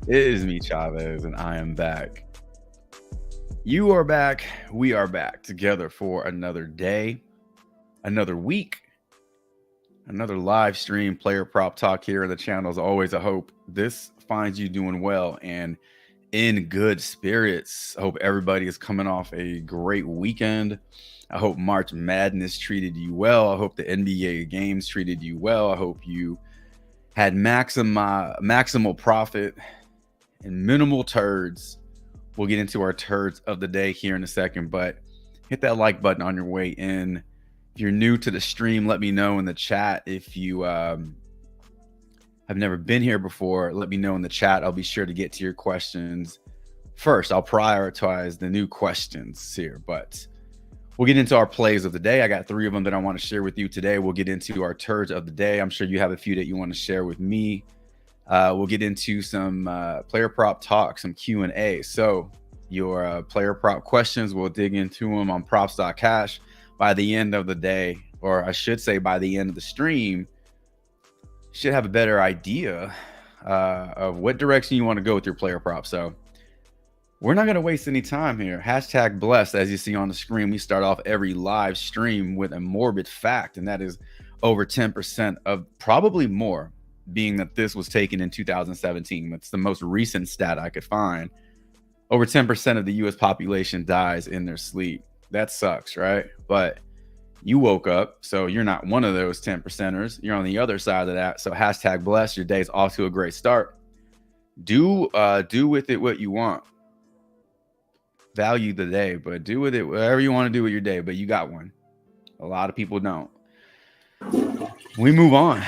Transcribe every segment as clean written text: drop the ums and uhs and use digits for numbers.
It is me, Chavez, and I am back. You are back. We are back together for another day, another week, another live stream player prop talk here on the channel. As always, I hope this finds you doing well and in good spirits. I hope everybody is coming off a great weekend. I hope March Madness treated you well. I hope the NBA games treated you well. I hope you had maximal profit and minimal turds. We'll get into our turds of the day here in a second, but hit that like button on your way in. If you're new to the stream, let me know in the chat. If you have never been here before, let me know in the chat. I'll be sure to get to your questions first. I'll prioritize the new questions here, but we'll get into our plays of the day. I got 3 of them that I want to share with you today. We'll get into our turds of the day. I'm sure you have a few that you want to share with me. We'll get into some player prop talk, some Q&A. So your player prop questions, we'll dig into them on props.cash by the end of the day, or I should say by the end of the stream. Should have a better idea of what direction you want to go with your player prop. So we're not going to waste any time here. Hashtag blessed, as you see on the screen. We start off every live stream with a morbid fact, and that is over 10% of, probably more, being that this was taken in 2017. That's the most recent stat I could find. Over 10% of the US population dies in their sleep. That sucks, right? But you woke up, so you're not one of those 10%ers. You're on the other side of that. So hashtag blessed. Your day's off to a great start. Do with it what you want. Value the day, but do with it whatever you want to do with your day. But you got one. A lot of people don't. We move on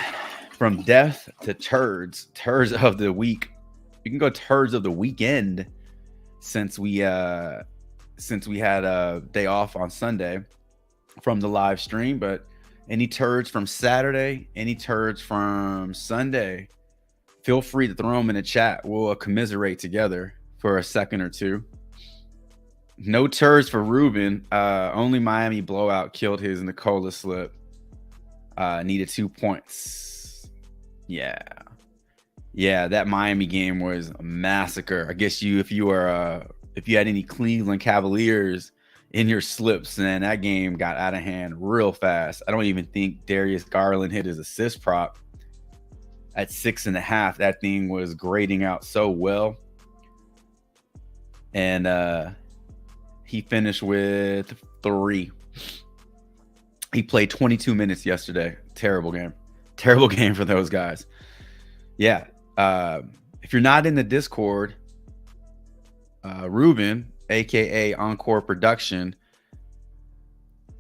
from death to turds of the week. You can go turds of the weekend, since we had a day off on Sunday from the live stream. But any turds from Saturday, any turds from Sunday, feel free to throw them in the chat. We'll commiserate together for a second or two. No turds for Ruben. Only Miami blowout killed his Nicola slip. Needed 2 points. Yeah, that Miami game was a massacre. I guess if you had any Cleveland Cavaliers in your slips, then that game got out of hand real fast. I don't even think Darius Garland hit his assist prop at 6.5. That thing was grading out so well, and he finished with 3. He played 22 minutes yesterday. Terrible game for those guys. Yeah. If you're not in the Discord, Ruben, aka Encore Production,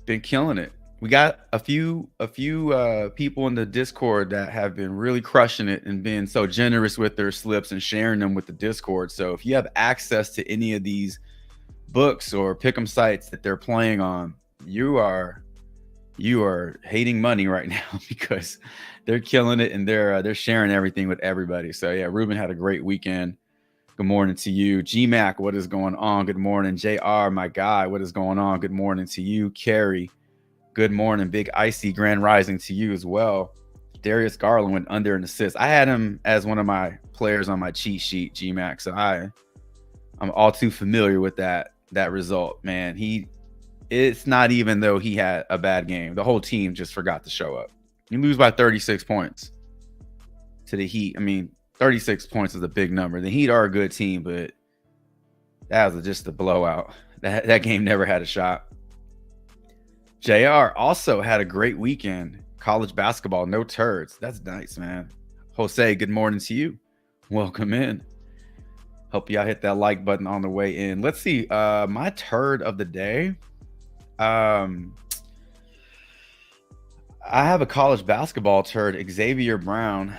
been killing it. We got a few people in the Discord that have been really crushing it and being so generous with their slips and sharing them with the Discord. So if you have access to any of these books or pick'em sites that they're playing on, you are hating money right now, because they're killing it and they're sharing everything with everybody. So yeah, Ruben had a great weekend. Good morning to you. GMAC, what is going on? Good morning. JR, my guy, what is going on? Good morning to you. Carrie, good morning. Big Icy, grand rising to you as well. Darius Garland went under an assist. I had him as one of my players on my cheat sheet, GMAC. So I'm all too familiar with that result, man. It's not even though he had a bad game. The whole team just forgot to show up. You lose by 36 points to the Heat. I mean, 36 points is a big number. The Heat are a good team, but that was just a blowout. That game never had a shot. JR also had a great weekend. College basketball, no turds. That's nice, man. Jose, good morning to you. Welcome in. Hope y'all hit that like button on the way in. Let's see. My turd of the day. I have a college basketball turd. Xavier Brown,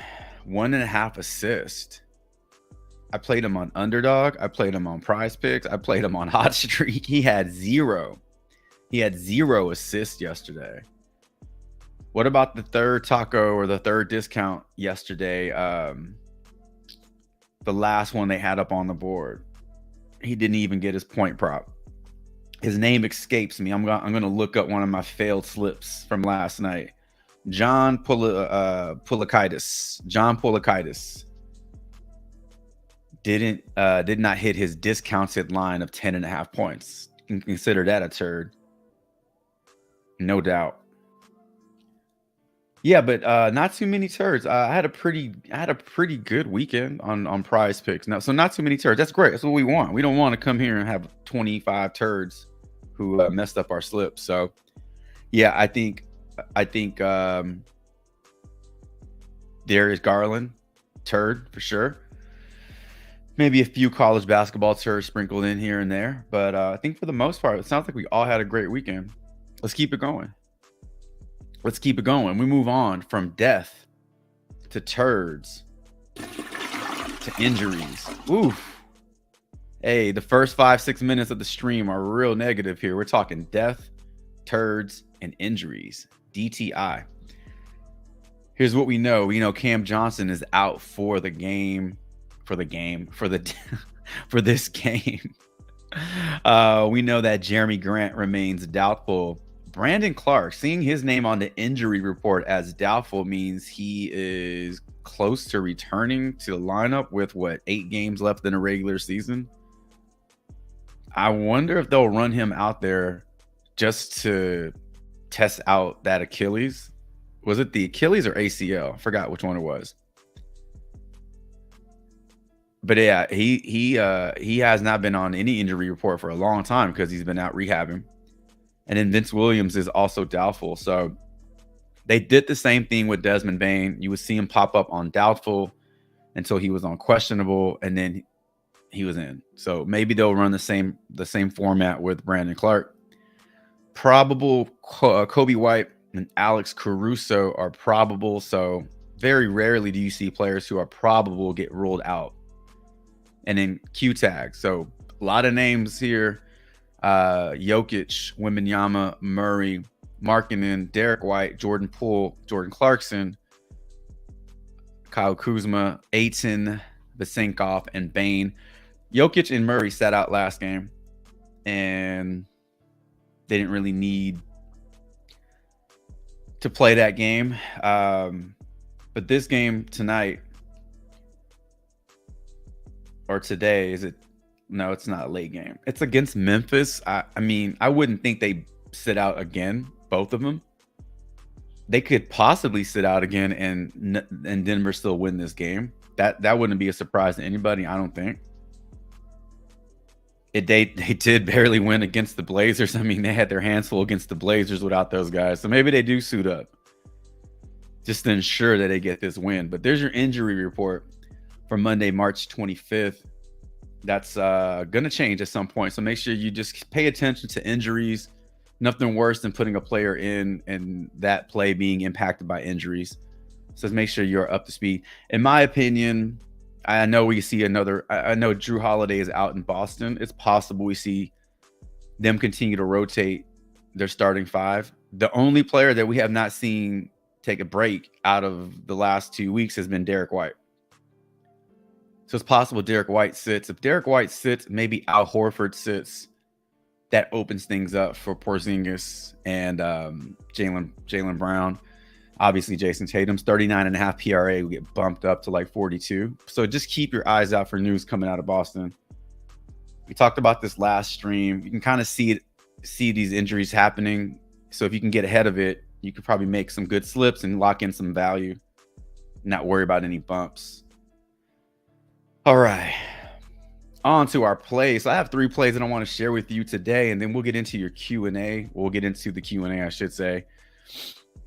1.5 assists. I played him on Underdog. I played him on PrizePicks. I played him on HOTSTREAK. He had 0. He had 0 assists yesterday. What about the third taco or the third discount yesterday? The last one they had up on the board. He didn't even get his point prop. His name escapes me. I'm gonna look up one of my failed slips from last night. John Pulakaitis. did not hit his discounted line of 10.5 points. You can consider that a turd. No doubt. Yeah, but not too many turds. I had a pretty good weekend on PrizePicks. Now, so not too many turds. That's great. That's what we want. We don't want to come here and have 25 turds who messed up our slips. So yeah, I think Darius Garland, turd for sure. Maybe a few college basketball turds sprinkled in here and there, but I think for the most part, it sounds like we all had a great weekend. Let's keep it going. Let's keep it going. We move on from death to turds to injuries. Oof. Hey, the first 5-6 minutes of the stream are real negative here. We're talking death, turds, and injuries. DTI. Here's what we know. We know Cam Johnson is out for this game. We know that Jeremy Grant remains doubtful. Brandon Clark, seeing his name on the injury report as doubtful means he is close to returning to the lineup with 8 games left in the regular season. I wonder if they'll run him out there just to test out that Achilles. Was it the Achilles or ACL? I forgot which one it was. But yeah, he has not been on any injury report for a long time because he's been out rehabbing. And then Vince Williams is also doubtful. So they did the same thing with Desmond Bane. You would see him pop up on doubtful until he was on questionable, and then he was in. So maybe they'll run the same format with Brandon Clark. Probable Kobe White and Alex Caruso are probable. So very rarely do you see players who are probable get ruled out. And then Q tag. So a lot of names here. Jokic, Wembanyama, Murray, Markkanen, Derek White, Jordan Poole, Jordan Clarkson, Kyle Kuzma, Ayton, Vesenkov, and Bane. Jokic and Murray sat out last game, and they didn't really need to play that game. But this game tonight, or today, is it? No, it's not a late game. It's against Memphis. I mean, I wouldn't think they sit out again, both of them. They could possibly sit out again and Denver still win this game. That wouldn't be a surprise to anybody, I don't think. They did barely win against the Blazers. I mean, they had their hands full against the Blazers without those guys. So maybe they do suit up just to ensure that they get this win. But there's your injury report for Monday, March 25th. That's going to change at some point. So make sure you just pay attention to injuries. Nothing worse than putting a player in and that play being impacted by injuries. So make sure you're up to speed. In my opinion, I know we see I know Drew Holiday is out in Boston. It's possible we see them continue to rotate their starting 5. The only player that we have not seen take a break out of the last 2 weeks has been Derek White. So it's possible Derek White sits. If Derek White sits, maybe Al Horford sits. That opens things up for Porzingis and Jaylen Brown. Obviously, Jason Tatum's 39.5 PRA will get bumped up to like 42. So just keep your eyes out for news coming out of Boston. We talked about this last stream. You can kind of see these injuries happening. So if you can get ahead of it, you could probably make some good slips and lock in some value. Not worry about any bumps. All right, on to our plays. So I have 3 plays that I want to share with you today, and then we'll get into your Q&A. We'll get into the Q&A, I should say.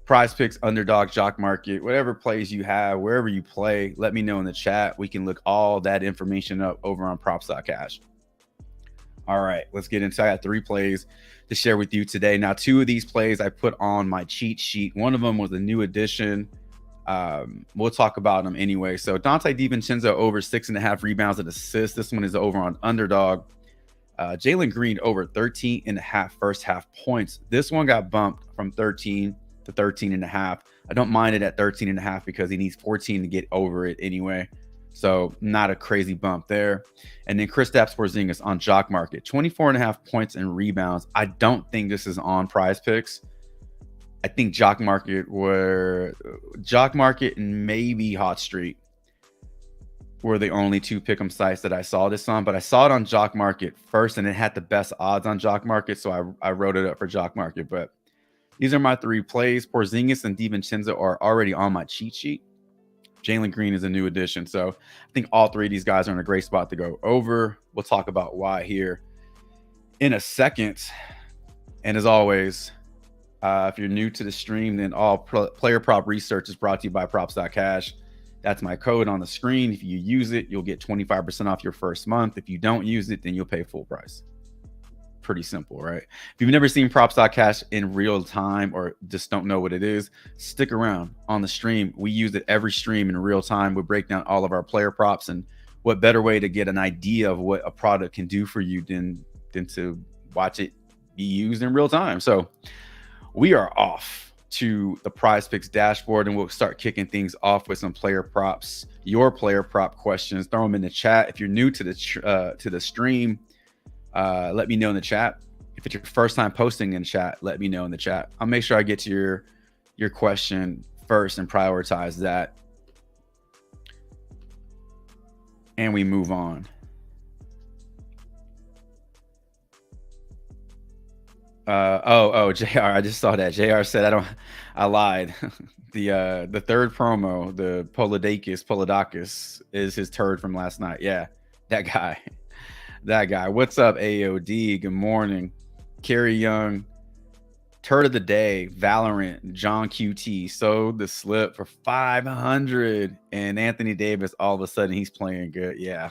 PrizePicks, Underdog, Jock Market, whatever plays you have, wherever you play, let me know in the chat. We can look all that information up over on props.cash. All right, let's get into it. I got 3 plays to share with you today. Now, 2 of these plays I put on my cheat sheet. One of them was a new addition. We'll talk about them anyway. So Dante DiVincenzo over 6.5 rebounds and assists. This one is over on Underdog. Jalen Green over 13.5 first half points. This one got bumped from 13 to 13.5. I don't mind it at 13.5 because he needs 14 to get over it anyway. So not a crazy bump there. And then Kristaps Porzingis on Jock Market, 24.5 points and rebounds. I don't think this is on PrizePicks. I think Jock Market and maybe HOTSTREAK. were the only two pick'em sites that I saw this on, but I saw it on JOCKMKT first, and it had the best odds on JOCKMKT, so I wrote it up for JOCKMKT. But these are my 3 plays. Porzingis and DiVincenzo are already on my cheat sheet. Jalen Green is a new addition, so I think all 3 of these guys are in a great spot to go over. We'll talk about why here in a second. And as always, if you're new to the stream, then all player prop research is brought to you by props.cash. That's my code on the screen. If you use it, you'll get 25% off your first month. If you don't use it, then you'll pay full price. Pretty simple, right? If you've never seen props.cash in real time or just don't know what it is, stick around on the stream. We use it every stream in real time. We break down all of our player props, and what better way to get an idea of what a product can do for you than to watch it be used in real time. So we are off to the PrizePicks dashboard, and we'll start kicking things off with some player props. Your player prop questions, throw them in the chat. If you're new to the stream, let me know in the chat. If it's your first time posting in chat, let me know in the chat. I'll make sure I get to your question first and prioritize that, and we move on. JR, I just saw that. JR said I lied. The third promo, the Polidakis is his turd from last night. Yeah, that guy. That guy. What's up, AOD? Good morning. Kerry Young, turd of the day, Valorant, John QT sold the slip for 500, and Anthony Davis, all of a sudden he's playing good. Yeah.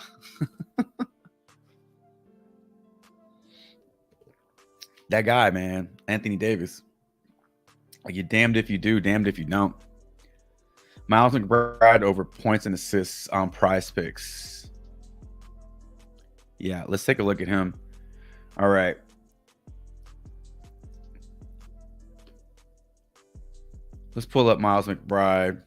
That guy, man, Anthony Davis. Like, you're damned if you do, damned if you don't. Miles McBride over points and assists on PrizePicks. Yeah, let's take a look at him. All right. Let's pull up Miles McBride.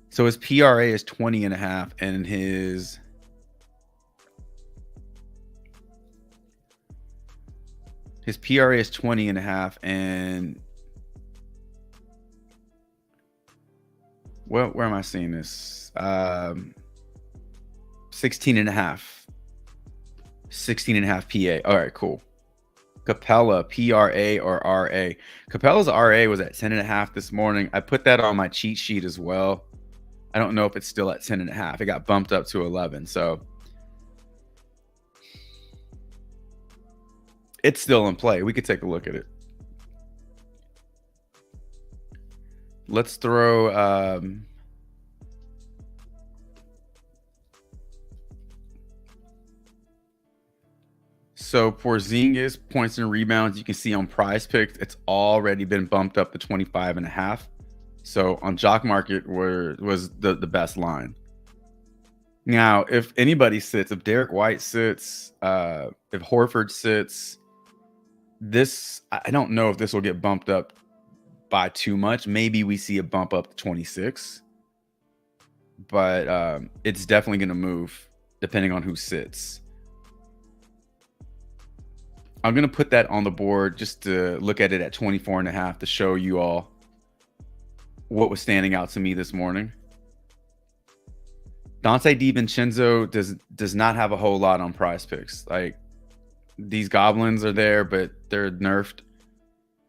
So his PRA is 20.5, and his PRA is 20.5, and where am I seeing this? 16.5. 16.5 PA. All right, cool. Capella, PRA or RA. Capella's RA was at 10.5 this morning. I put that on my cheat sheet as well. I don't know if it's still at 10.5. It got bumped up to 11. So it's still in play. We could take a look at it. Let's throw so Porzingis points and rebounds, you can see on PrizePicks, it's already been bumped up to 25.5. So on JOCKMKT was the best line. Now, if anybody sits, if Derek White sits, if Horford sits, this, I don't know if this will get bumped up by too much. Maybe we see a bump up to 26, but it's definitely going to move depending on who sits. I'm going to put that on the board just to look at it at 24.5 to show you all what was standing out to me this morning. Dante DiVincenzo does not have a whole lot on PrizePicks. Like, these goblins are there, but they're nerfed.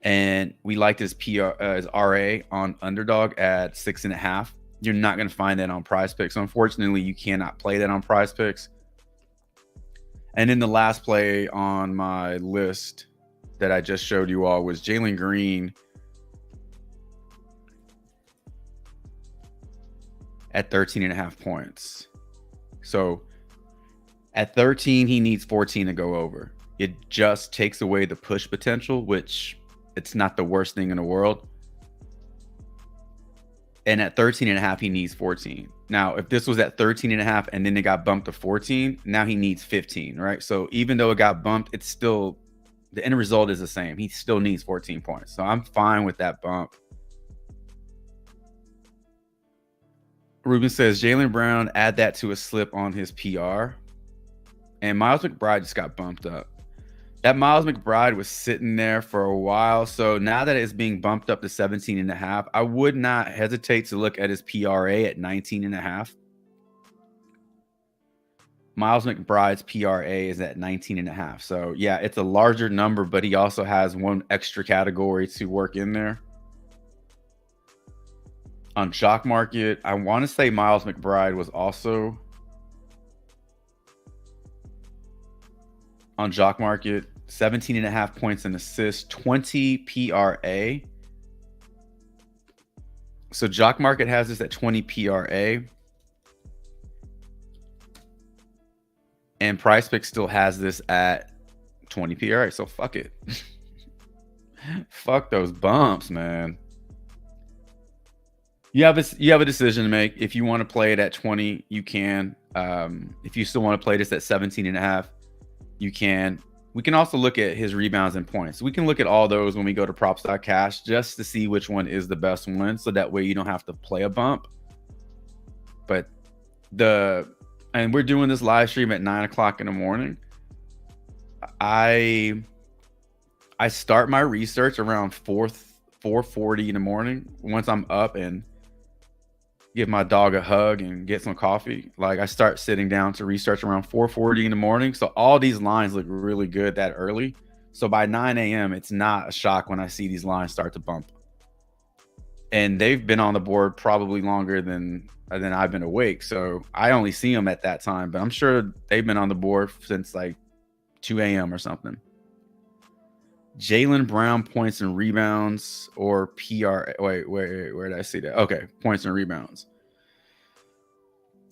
And we liked his RA on Underdog at 6.5. You're not going to find that on PrizePicks. So unfortunately, you cannot play that on PrizePicks. And then the last play on my list that I just showed you all was Jalen Green at 13.5 points. So at 13, he needs 14 to go over. It just takes away the push potential, which it's not the worst thing in the world. And at 13.5, he needs 14. Now, if this was at 13.5 and then it got bumped to 14, now he needs 15, right? So even though it got bumped, it's still, the end result is the same. He still needs 14 points. So I'm fine with that bump. Ruben says, Jaylen Brown, add that to a slip on his PR. And Miles McBride just got bumped up. That Miles McBride was sitting there for a while. So now that it's being bumped up to 17.5, I would not hesitate to look at his PRA at 19.5. Miles McBride's PRA is at 19.5. So yeah, it's a larger number, but he also has one extra category to work in there. On Jock Market, I want to say Miles McBride was also on Jock Market, 17.5 points and assists, 20 PRA. So Jock Market has this at 20 PRA. And PrizePicks still has this at 20 PRA. So fuck it. Fuck those bumps, man. You have a decision to make. If you want to play it at 20, you can. If you still want to play this at 17.5, you can. We can also look at his rebounds and points. We can look at all those when we go to props.cash just to see which one is the best one. So that way you don't have to play a bump. But and we're doing this live stream at 9 o'clock in the morning. I start my research around 4:40 in the morning. Once I'm up and give my dog a hug and get some coffee, like I start sitting down to research around 4:40 in the morning. So all these lines look really good that early. So by 9 a.m., it's not a shock when I see these lines start to bump. And they've been on the board probably longer than I've been awake. So I only see them at that time, but I'm sure they've been on the board since like 2 a.m. or something. Jaylen Brown points and rebounds or PR. Wait, where did I see that? Okay, points and rebounds.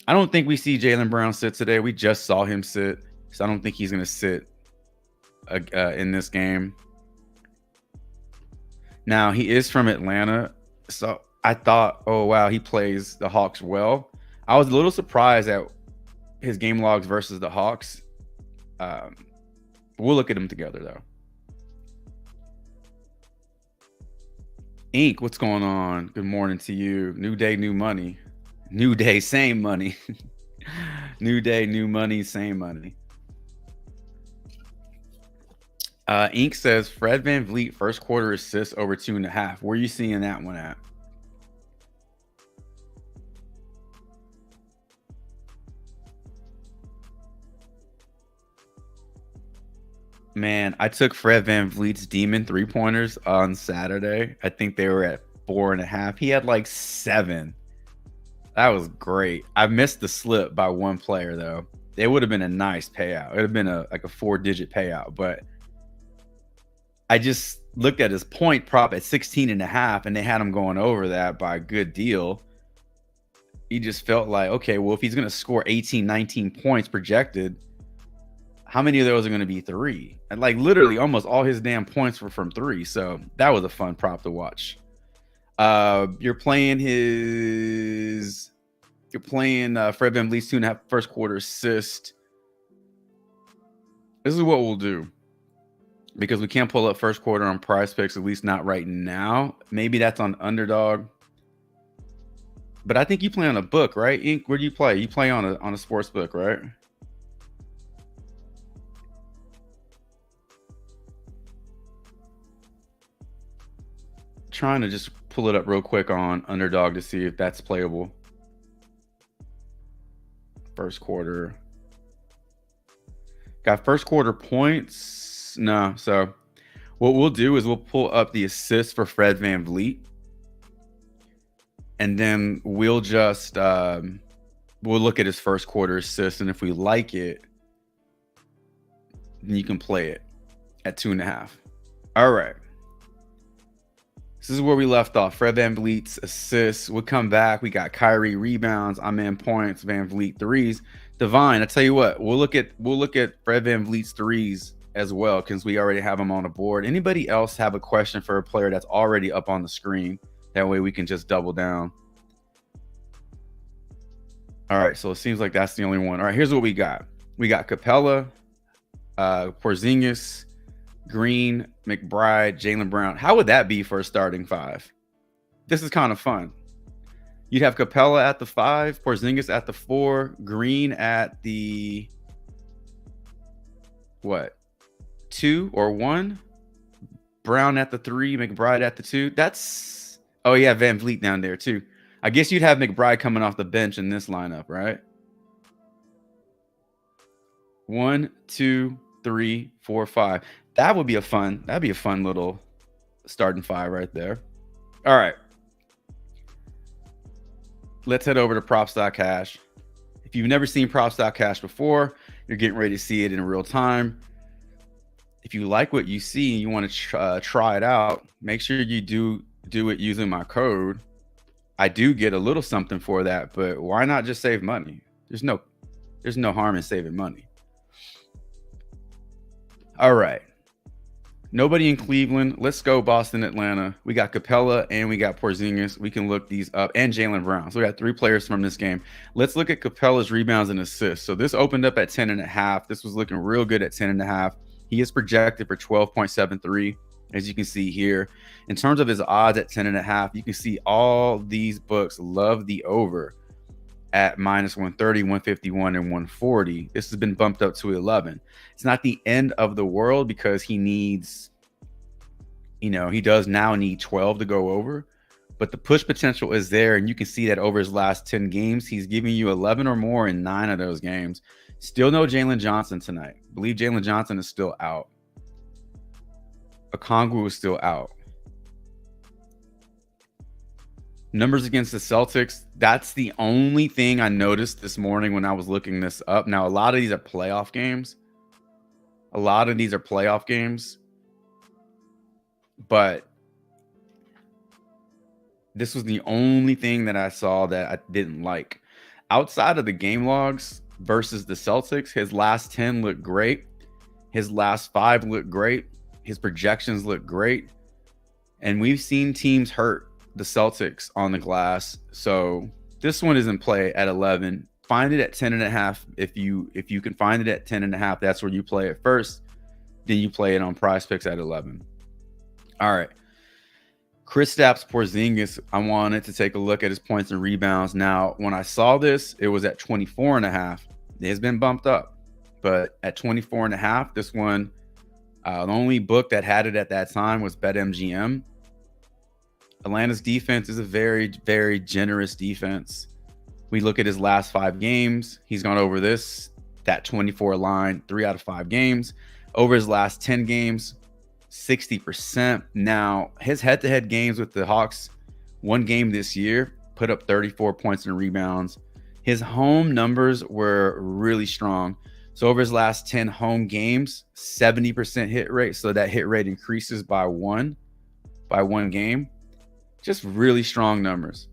I don't think we see Jaylen Brown sit today. We just saw him sit, so I don't think he's going to sit in this game. Now, he is from Atlanta, so I thought, oh, wow, he plays the Hawks well. I was a little surprised at his game logs versus the Hawks. We'll look at them together, though. Ink, what's going on? Good morning to you. New day, new money. New day, same money. New day, new money, same money. Ink says Fred VanVleet first quarter assists over 2.5. Where are you seeing that one at? Man, I took Fred VanVleet's Demon 3-pointers on Saturday. I think they were at 4.5. He had like 7. That was great. I missed the slip by one player though. It would have been a nice payout. It would have been like a 4-digit payout, but I just looked at his point prop at 16.5 and they had him going over that by a good deal. He just felt like, okay, well, if he's going to score 18, 19 points projected, how many of those are going to be 3? And like literally almost all his damn points were from 3. So that was a fun prop to watch. You're playing Fred VanVleet's 2.5 first quarter assist. This is what we'll do, because we can't pull up first quarter on PrizePicks, at least not right now. Maybe that's on Underdog. But I think you play on a book, right? Ink, where do you play? You play on a sports book, right? Trying to just pull it up real quick on Underdog to see if that's playable. First quarter. Got first quarter points. No. So what we'll do is we'll pull up the assists for Fred VanVleet. And then we'll just we'll look at his first quarter assist. And if we like it, then you can play it at 2.5. All right. This is where we left off. Fred VanVleet's assists. We'll come back. We got Kyrie rebounds. I'm in points. VanVleet threes. Divine, I tell you what, we'll look at Fred VanVleet's threes as well, because we already have him on the board. Anybody else have a question for a player that's already up on the screen? That way we can just double down. All right, so it seems like that's the only one. All right, here's what we got. We got Capella, Porzingis, Green, McBride, Jaylen Brown. How would that be for a starting 5? This is kind of fun. You'd have Capella at the 5, Porzingis at the 4, Green at the 2, 2 or 1. Brown at the 3, McBride at the 2. That's, oh yeah, Van Vliet down there too. I guess you'd have McBride coming off the bench in this lineup, right? 1, 2, 3, 4, 5. That'd be a fun little starting 5 right there. All right. Let's head over to props.cash. If you've never seen props.cash before, you're getting ready to see it in real time. If you like what you see and you want to try it out, make sure you do it using my code. I do get a little something for that, but why not just save money? There's no harm in saving money. All right. Nobody in Cleveland. Let's go Boston, Atlanta. We got Capella and we got Porzingis. We can look these up, and Jaylen Brown. So we got 3 players from this game. Let's look at Capella's rebounds and assists. So this opened up at 10.5. This was looking real good at 10.5. He is projected for 12.73, as you can see here. In terms of his odds at 10.5, you can see all these books love the over at -130, 151, and 140. This has been bumped up to 11. It's not the end of the world because he needs, he does now need 12 to go over, but the push potential is there, and you can see that over his last 10 games, he's giving you 11 or more in 9 of those games. Still no Jalen Johnson tonight. I believe Jalen Johnson is still out. Okongwu is still out. Numbers against the Celtics, that's the only thing I noticed this morning when I was looking this up. Now, a lot of these are playoff games. But this was the only thing that I saw that I didn't like. Outside of the game logs versus the Celtics, his last 10 look great. His last 5 look great. His projections look great. And we've seen teams hurt the Celtics on the glass. So this one is in play at 11. Find it at 10.5. If you can find it at 10.5, that's where you play it first. Then you play it on PrizePicks at 11. All right. Kristaps Porzingis, I wanted to take a look at his points and rebounds. Now, when I saw this, it was at 24.5. It has been bumped up, but at 24.5, this one, the only book that had it at that time was BetMGM. Atlanta's defense is a very, very generous defense. We look at his last 5 games. He's gone over that 24 line, 3 out of 5 games. Over his last 10 games, 60%. Now, his head-to-head games with the Hawks, 1 game this year, put up 34 points and rebounds. His home numbers were really strong. So over his last 10 home games, 70% hit rate. So that hit rate increases by one game. Just really strong numbers.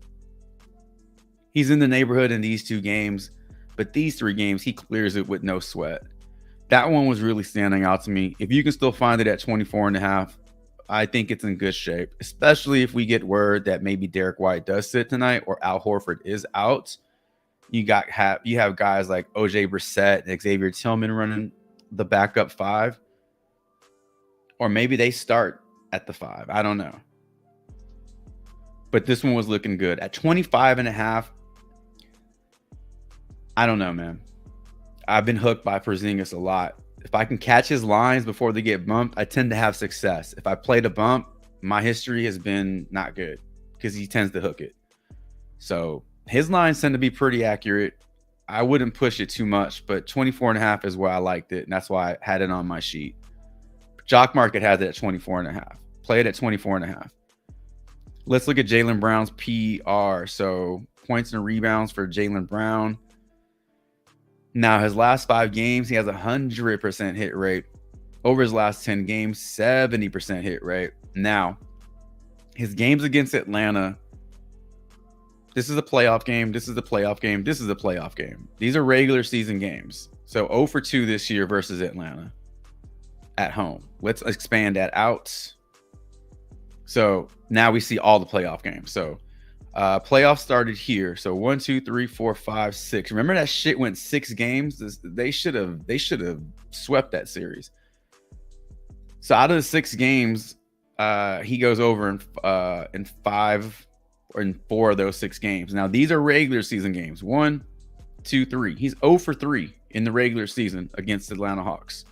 He's in the neighborhood in these 2 games, but these 3 games, he clears it with no sweat. That one was really standing out to me. If you can still find it at 24.5, I think it's in good shape, especially if we get word that maybe Derek White does sit tonight or Al Horford is out. You have guys like OJ Brissett and Xavier Tillman running the backup 5, or maybe they start at the 5. I don't know. But this one was looking good at 25.5. I don't know, man. I've been hooked by Porzingis a lot. If I can catch his lines before they get bumped, I tend to have success. If I play the bump, my history has been not good because he tends to hook it. So his lines tend to be pretty accurate. I wouldn't push it too much, but 24.5 is where I liked it, and that's why I had it on my sheet. Jock Market has it at 24.5. Play it at 24.5. Let's look at Jaylen Brown's PR. So points and rebounds for Jaylen Brown. Now, his last 5 games, he has 100% hit rate. Over his last 10 games, 70% hit rate. Now, his games against Atlanta, this is a playoff game. This is a playoff game. This is a playoff game. These are regular season games. So 0 for 2 this year versus Atlanta at home. Let's expand that out. So now we see all the playoff games. So playoffs started here. So 1, 2, 3, 4, 5, 6. Remember that shit went 6 games? They should have swept that series. So out of the 6 games, he goes over in 5 or in 4 of those 6 games. Now these are regular season games. 1, 2, 3. He's 0 for 3 in the regular season against the Atlanta Hawks.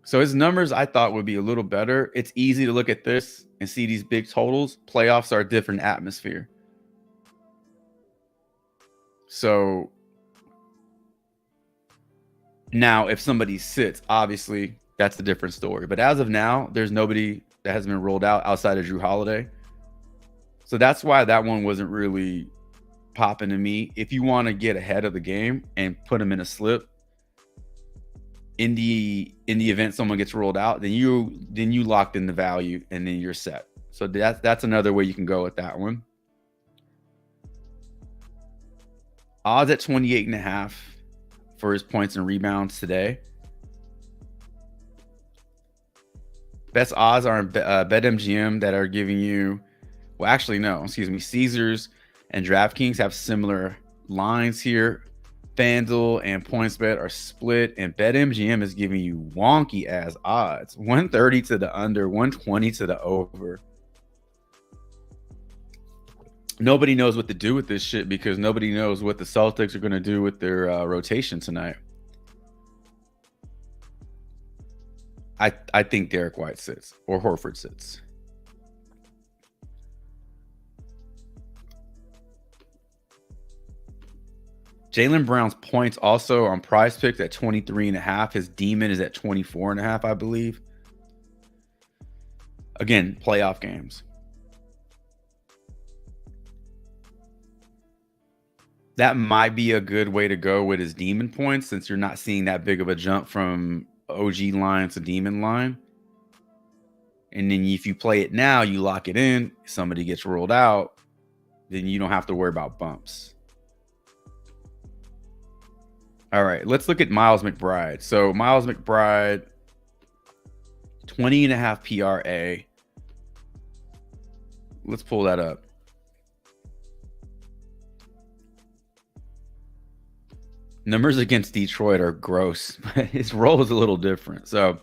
So his numbers I thought would be a little better. It's easy to look at this and see these big totals. Playoffs are a different atmosphere. So now if somebody sits, obviously that's a different story. But as of now, there's nobody that has been rolled out outside of Drew Holiday. So that's why that one wasn't really popping to me. If you want to get ahead of the game and put them in a slip, in the event someone gets rolled out, then you locked in the value and then you're set. So that's another way you can go with that one. Odds at 28.5 for his points and rebounds today. Best odds are in BetMGM that are giving you, well, actually, no, excuse me. Caesars and DraftKings have similar lines here. FanDuel and PointsBet are split, and BetMGM is giving you wonky ass odds. 130 to the under, 120 to the over. Nobody knows what to do with this shit because nobody knows what the Celtics are going to do with their rotation tonight. I think Derek White sits or Horford sits. Jaylen Brown's points also on PrizePicks at 23.5. His demon is at 24.5, I believe. Again, playoff games. That might be a good way to go with his demon points since you're not seeing that big of a jump from OG line to demon line. And then if you play it now, you lock it in, somebody gets rolled out, then you don't have to worry about bumps. All right, let's look at Miles McBride. So Miles McBride, 20.5 PRA. Let's pull that up. Numbers against Detroit are gross, but his role is a little different. So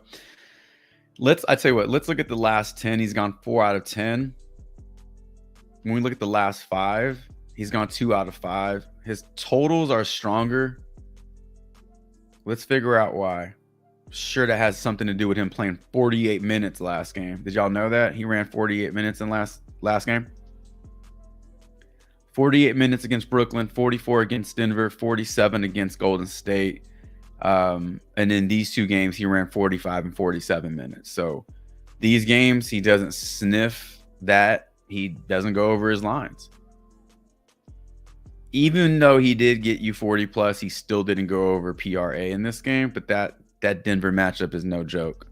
I tell you what, let's look at the last 10. He's gone 4 out of 10. When we look at the last 5, he's gone 2 out of 5. His totals are stronger. Let's figure out why. Sure, that has something to do with him playing 48 minutes last game. Did y'all know that? He ran 48 minutes in last game. 48 minutes against Brooklyn, 44 against Denver, 47 against Golden State. And in these 2 games, he ran 45 and 47 minutes. So these games, he doesn't sniff that. He doesn't go over his lines. Even though he did get you 40 plus, he still didn't go over PRA in this game. But that Denver matchup is no joke.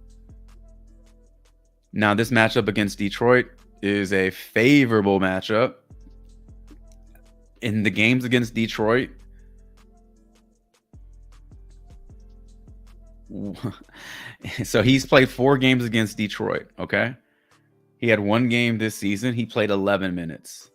Now, this matchup against Detroit is a favorable matchup. In the games against Detroit, so he's played 4 games against Detroit, okay? He had 1 game this season. He played 11 minutes.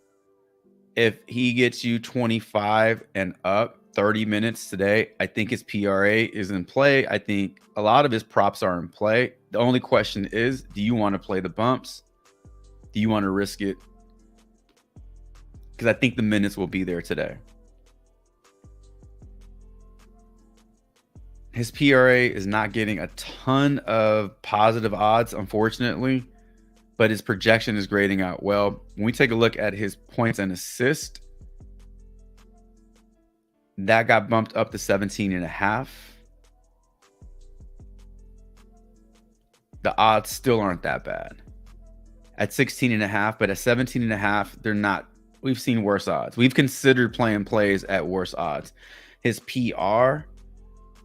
If he gets you 25 and up, 30 minutes today, I think his PRA is in play. I think a lot of his props are in play. The only question is, do you want to play the bumps? Do you want to risk it? Because I think the minutes will be there today. His PRA is not getting a ton of positive odds, unfortunately, but his projection is grading out well. When we take a look at his points and assists, that got bumped up to 17.5. The odds still aren't that bad. At 16.5, but at 17.5, they're not. We've seen worse odds. We've considered playing plays at worse odds. His PR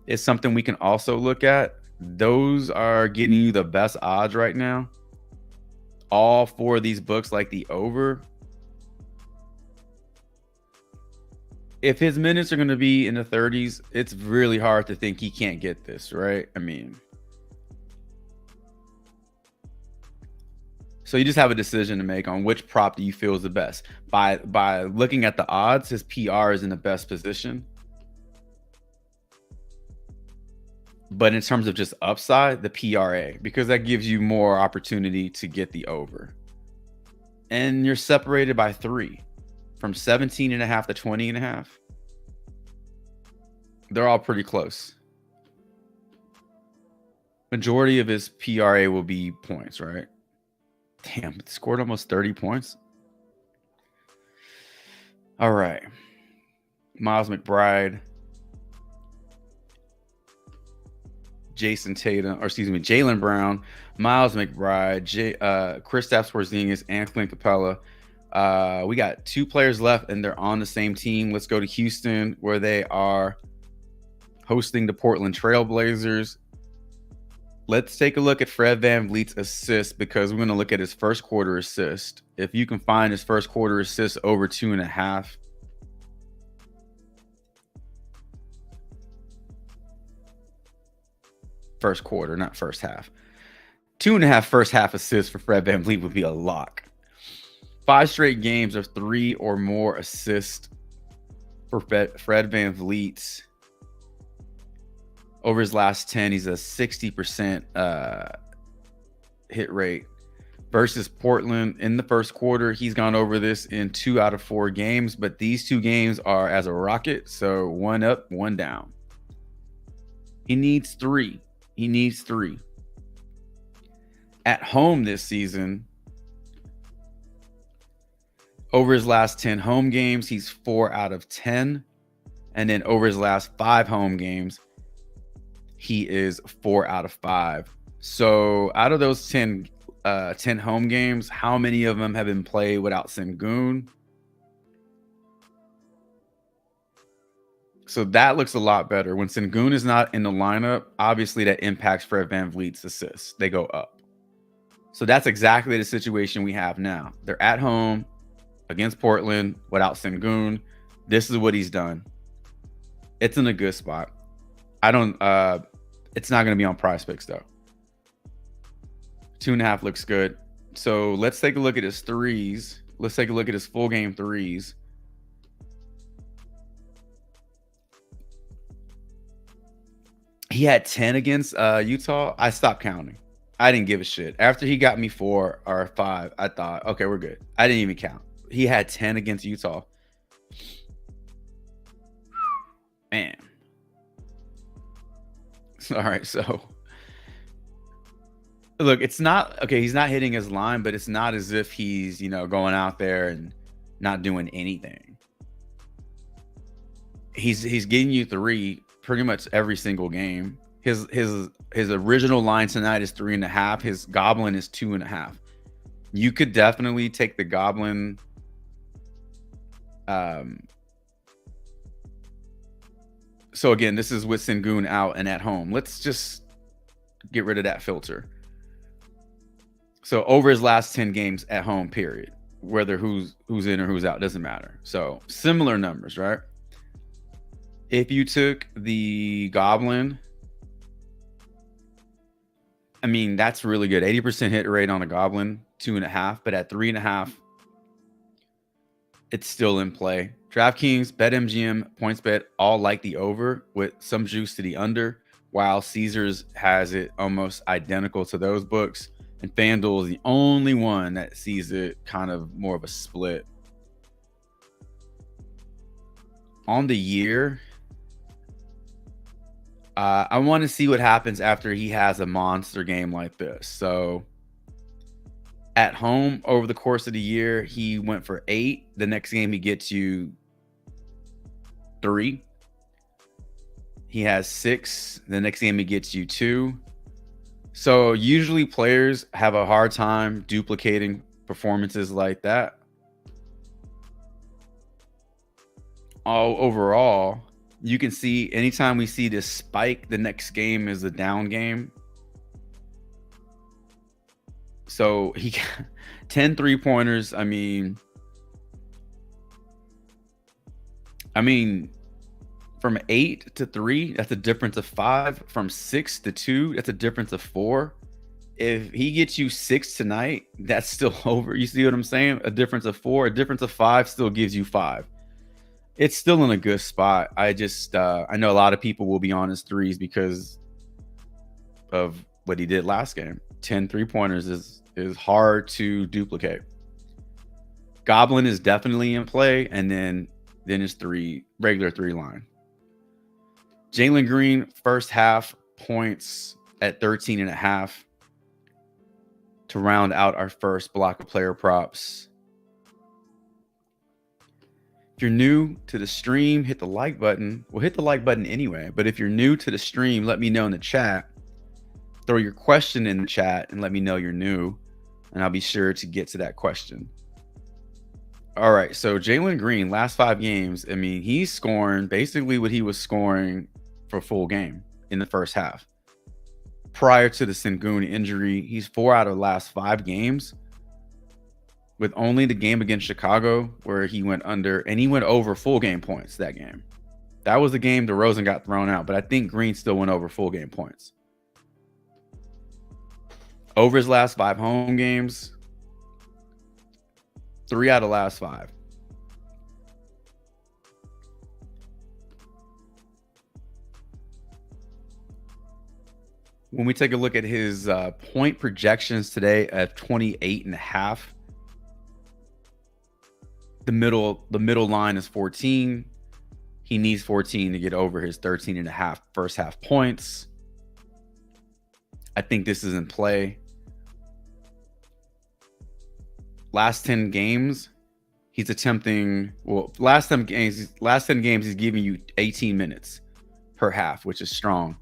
is something we can also look at. Those are getting you the best odds right now. All 4 of these books, like the over. If his minutes are going to be in the 30s, it's really hard to think he can't get this, right? I mean, so you just have a decision to make on which prop do you feel is the best. By looking at the odds, his PR is in the best position. But in terms of just upside, the PRA, because that gives you more opportunity to get the over. And you're separated by 3 from 17.5 to 20.5. They're all pretty close. Majority of his PRA will be points, right? Damn, it scored almost 30 points. All right. Miles McBride, Jason Tatum, or excuse me, Jaylen Brown, Miles McBride, Kristaps Porzingis, and Clint Capella. We got 2 players left, and they're on the same team. Let's go to Houston, where they are hosting the Portland Trailblazers. Let's take a look at Fred VanVleet's assist, because we're going to look at his first quarter assist. If you can find his first quarter assist over 2.5. First quarter, not first half. 2.5 first half assists for Fred VanVleet would be a lock. 5 straight games of 3 or more assists for Fred VanVleet. Over his last 10, he's a 60% hit rate. Versus Portland in the first quarter, he's gone over this in 2 out of 4 games, but these 2 games are as a Rocket, so 1 up, 1 down. He needs 3. He needs 3. At home this season, over his last 10 home games, he's 4 out of 10. And then over his last 5 home games, he is 4 out of 5. So out of those 10 home games, how many of them have been played without Sengun? So that looks a lot better. When Sengun is not in the lineup, obviously that impacts Fred VanVleet's assists. They go up. So that's exactly the situation we have now. They're at home against Portland without Sengun. This is what he's done. It's in a good spot. It's not going to be on PrizePicks though. 2.5 looks good. So let's take a look at his threes. Let's take a look at his full game threes. He had 10 against Utah. I stopped counting. I didn't give a shit. After he got me 4 or 5, I thought, okay, we're good. I didn't even count. He had 10 against Utah. Man. All right, so look, it's not okay. He's not hitting his line, but it's not as if he's, going out there and not doing anything. He's getting you 3 pretty much every single game. His original line tonight is 3.5. His Goblin is 2.5. You could definitely take the Goblin. So again, this is with Sengun out and at home. Let's just get rid of that filter. So over his last 10 games at home, period. Whether who's in or who's out, doesn't matter. So similar numbers, right? If you took the Goblin, I mean, that's really good. 80% hit rate on a Goblin, 2.5, but at 3.5, it's still in play. DraftKings, BetMGM, PointsBet all like the over with some juice to the under, while Caesars has it almost identical to those books. And FanDuel is the only one that sees it kind of more of a split. On the year, I want to see what happens after he has a monster game like this. So at home over the course of the year, he went for 8. The next game he gets you 3. He has 6. The next game he gets you 2. So usually players have a hard time duplicating performances like that. Overall, you can see anytime we see this spike, the next game is a down game. So he got 10 3-pointers. I mean, from 8 to 3, that's a difference of 5. From 6 to 2, that's a difference of 4. If he gets you 6 tonight, that's still over. You see what I'm saying? A difference of 4, a difference of 5 still gives you 5. It's still in a good spot. I just, I know a lot of people will be on his threes because of what he did last game. 10 3-pointers is hard to duplicate. Goblin is definitely in play, and then his regular 3 line. Jalen Green, first half points at 13.5 to round out our first block of player props. If you're new to the stream, hit the like button. Well, hit the like button anyway. But if you're new to the stream, let me know in the chat. Throw your question in the chat and let me know you're new, and I'll be sure to get to that question. All right, so Jalen Green, last 5 games, I mean, he's scoring basically what he was scoring for a full game in the first half. Prior to the Sengun injury, he's 4 out of the last 5 games, with only the game against Chicago where he went under, and he went over full game points that game. That was the game DeRozan got thrown out, but I think Green still went over full game points. Over his last 5 home games, 3 out of the last 5. When we take a look at his point projections today at 28.5, the middle line is 14. He needs 14 to get over his 13.5 first half points. I think this is in play. Last 10 games, he's attempting, well, last 10 games, he's giving you 18 minutes per half, which is strong.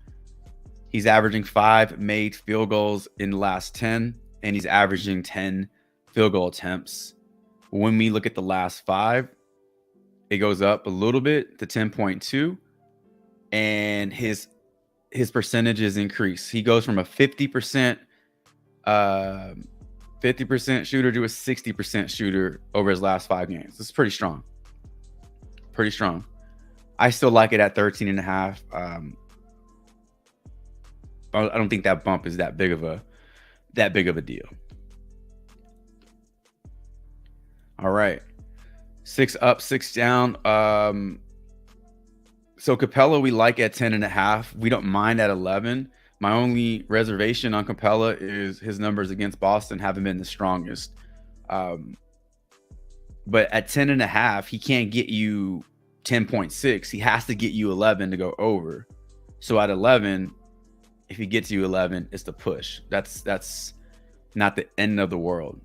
He's averaging 5 made field goals in the last 10, and he's averaging 10 field goal attempts. When we look at the last 5, it goes up a little bit to 10.2, and his percentages increase. He goes from a 50% shooter to a 60% shooter over his last 5 games. This is pretty strong. Pretty strong. I still like it at 13.5. I don't think that bump is that big of a deal. All right. 6 up, 6 down. So Capella we like at 10.5. We don't mind at 11. My only reservation on Capella is his numbers against Boston haven't been the strongest. But at 10.5, he can't get you 10.6. He has to get you 11 to go over. So at 11, if he gets you 11, it's the push. That's not the end of the world.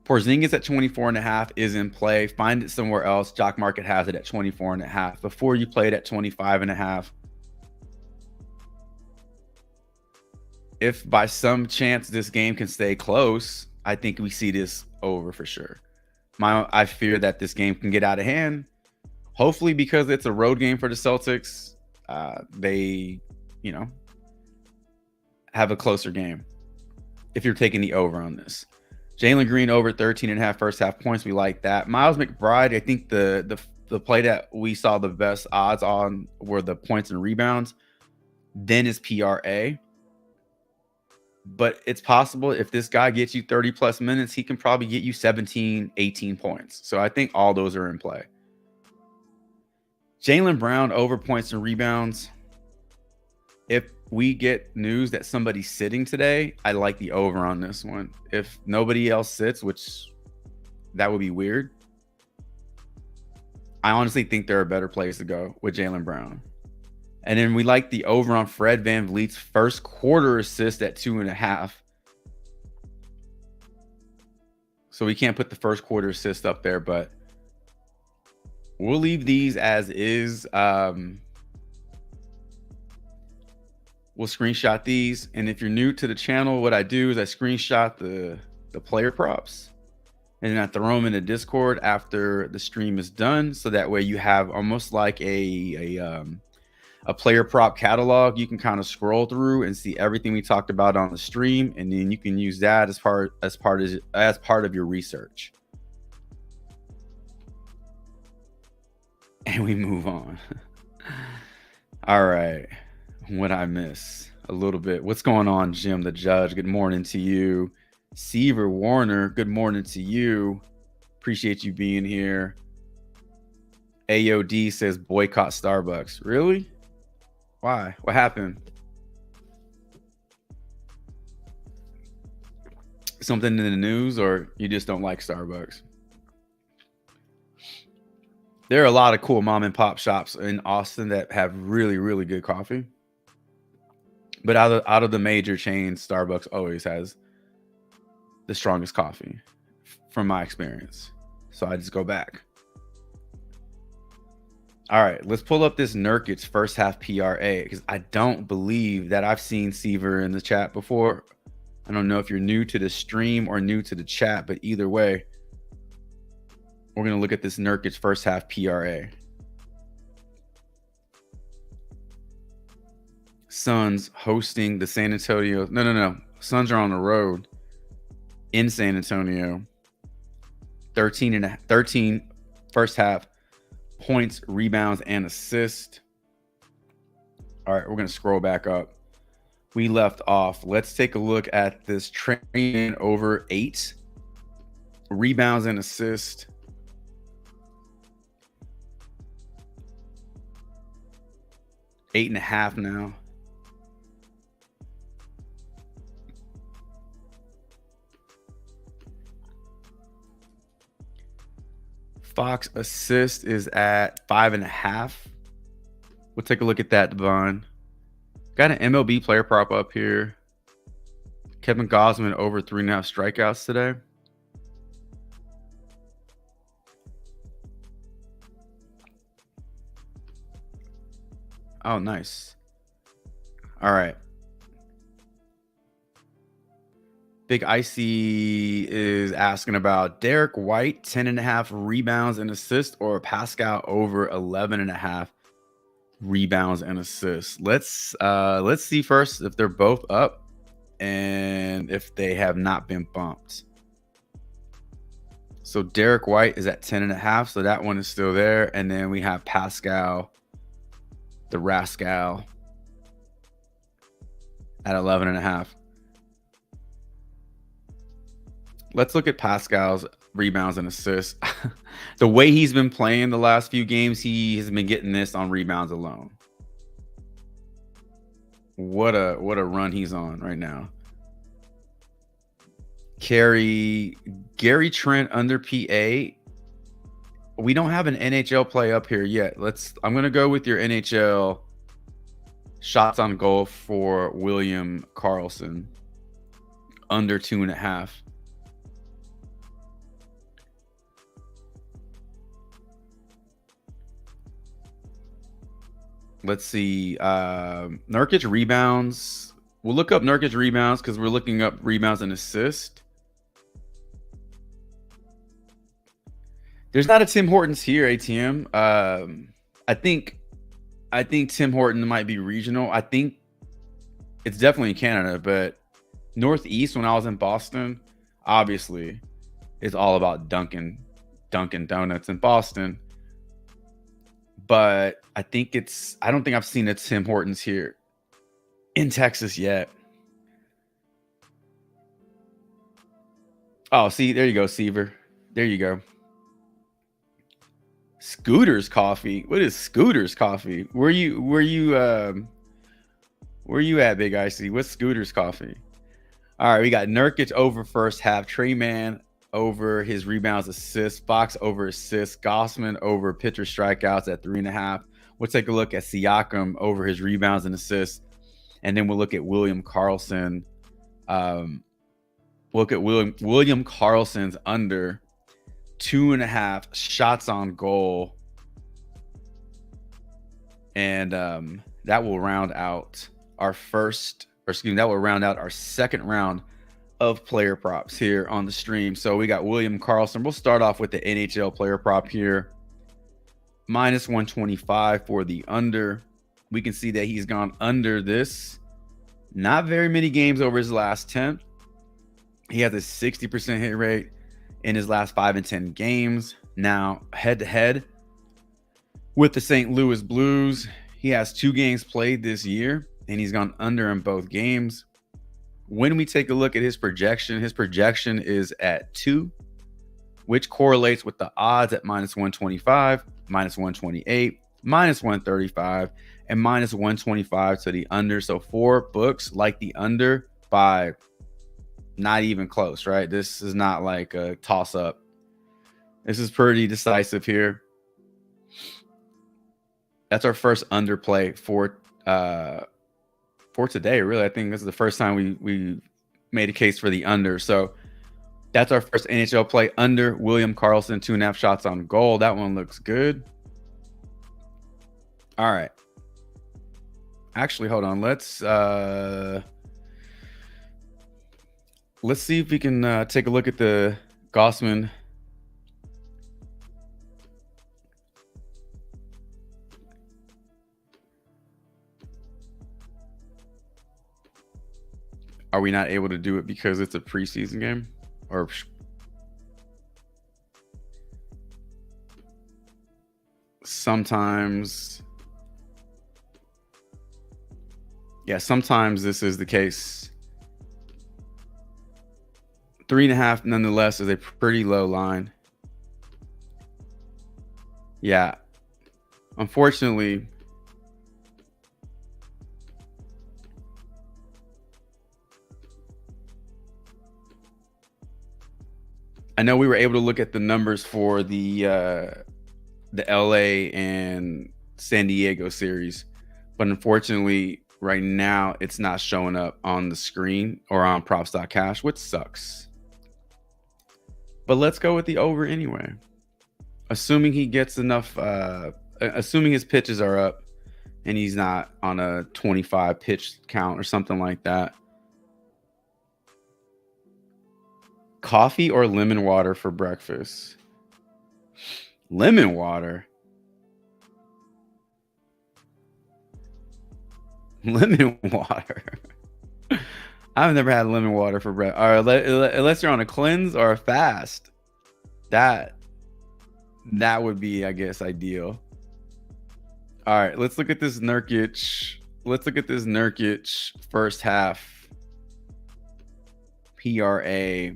Porzingis at 24.5 is in play. Find it somewhere else. Jock Market has it at 24.5. Before you play it at 25.5. If by some chance this game can stay close, I think we see this over for sure. I fear that this game can get out of hand. Hopefully, because it's a road game for the Celtics, they, have a closer game. If you're taking the over on this. Jalen Green over 13.5 first half points. We like that. Miles McBride, I think the play that we saw the best odds on were the points and rebounds. Then is PRA. But it's possible if this guy gets you 30 plus minutes, he can probably get you 17, 18 points. So I think all those are in play. Jaylen Brown over points and rebounds. If we get news that somebody's sitting today, I like the over on this one. If nobody else sits, which that would be weird, I honestly think there are better plays to go with Jaylen Brown. And then we like the over on Fred VanVleet's first quarter assist at 2.5. So we can't put the first quarter assist up there, but we'll leave these as is. We'll screenshot these. And if you're new to the channel, what I do is I screenshot the player props and then I throw them in the Discord after the stream is done. So that way you have almost like a player prop catalog. You can kind of scroll through and see everything we talked about on the stream. And then you can use that as part of your research. And we move on. All right. What I miss a little bit. What's going on, Jim the Judge? Good morning to you. Seaver Warner, good morning to you. Appreciate you being here. AOD says boycott Starbucks. Really? Why? What happened? Something in the news, or you just don't like Starbucks? There are a lot of cool mom and pop shops in Austin that have really, really good coffee. But out of the major chains, Starbucks always has the strongest coffee from my experience. So I just go back. All right, let's pull up this Nurkic's first half PRA because I don't believe that I've seen Seaver in the chat before. I don't know if you're new to the stream or new to the chat, but either way, we're going to look at this Nurkic's first half PRA. Suns hosting the San Antonio. No. Suns are on the road in San Antonio. 13 first half points, rebounds, and assists. All right, we're going to scroll back up. We left off. Let's take a look at this training over 8 rebounds and assists. Eight and a half now. Fox assist is at 5.5. We'll take a look at that, Devon. Got an MLB player prop up here. Kevin Gausman over 3.5 strikeouts today. Oh, nice. All right. Big Icy is asking about Derek White, 10.5 rebounds and assists, or Pascal over 11.5 rebounds and assists. Let's see first if they're both up and if they have not been bumped. So Derek White is at 10.5, so that one is still there. And then we have Pascal, the Rascal, at 11.5. Let's look at Pascal's rebounds and assists. The way he's been playing the last few games, he has been getting this on rebounds alone. What a run he's on right now. Gary Trent under PA. We don't have an NHL play up here yet. I'm going to go with your NHL shots on goal for William Karlsson under 2.5. Let's see. Nurkic rebounds. We'll look up Nurkic rebounds because we're looking up rebounds and assists. There's not a Tim Hortons here, ATM. I think Tim Horton might be regional. I think it's definitely in Canada, but Northeast, when I was in Boston, obviously it's all about Dunkin' Donuts in Boston. But I don't think I've seen a Tim Hortons here in Texas yet. Oh, see, there you go, Seaver. There you go. Scooter's Coffee. What is Scooter's Coffee? Where you at, Big Icy? What's Scooter's Coffee? All right, we got Nurkic over first half. Trey Mann over his rebounds, assists. Fox over assists. Gausman over pitcher strikeouts at 3.5. We'll take a look at Siakam over his rebounds and assists, and then we'll look at William Karlsson. Look at William Karlsson's under 2.5 shots on goal, and that will round out our second round of player props here on the stream. So we got William Karlsson. We'll start off with the NHL player prop here. -125 for the under. We can see that he's gone under this. Not very many games over his last 10. He has a 60% hit rate in his last 5 and 10 games. Now, head-to-head with the St. Louis Blues, he has 2 games played this year, and he's gone under in both games. When we take a look at his projection is at 2, which correlates with the odds at -125, -128, -135, and -125 to the under. So 4 books like the under by not even close, right? This is not like a toss-up. This is pretty decisive here. That's our first underplay for for today. Really, I think this is the first time we made a case for the under. So that's our first NHL play, under William Karlsson, 2.5 shots on goal. That one looks good. All right. Actually, hold on. Let's see if we can take a look at the Gossman. Are we not able to do it because it's a preseason game? Or sometimes, yeah, sometimes this is the case. 3.5 nonetheless is a pretty low line. Yeah, unfortunately, I know we were able to look at the numbers for the LA and San Diego series, but unfortunately right now it's not showing up on the screen or on props.cash, which sucks. But let's go with the over anyway. Assuming he gets enough, assuming his pitches are up and he's not on a 25 pitch count or something like that. Coffee or lemon water for breakfast? Lemon water? Lemon water. I've never had lemon water for breakfast. Or unless you're on a cleanse or a fast. That would be, I guess, ideal. All right, let's look at this Nurkic. Let's look at this Nurkic first half PRA.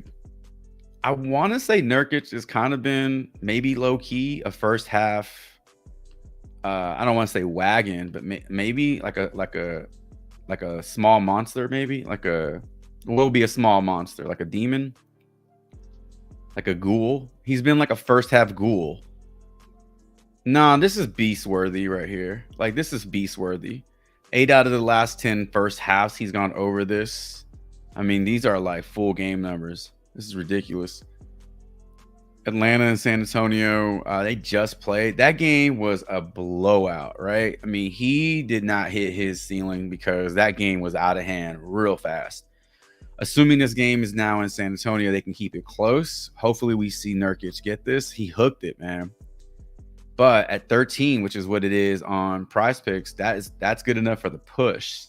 I want to say Nurkic has kind of been maybe low key a first half. I don't want to say wagon, but maybe like a small monster, maybe will be a small monster, like a demon, like a ghoul. He's been like a first half ghoul. Nah, this is beast worthy right here. Like, this is beast worthy. 8 out of the last 10 first halves, he's gone over this. I mean, these are like full game numbers. This is ridiculous. Atlanta and San Antonio, they just played. That game was a blowout, right? I mean, he did not hit his ceiling because that game was out of hand real fast. Assuming this game is now in San Antonio, they can keep it close. Hopefully we see Nurkic get this. He hooked it, man. But at 13, which is what it is on PrizePicks, that's good enough for the push.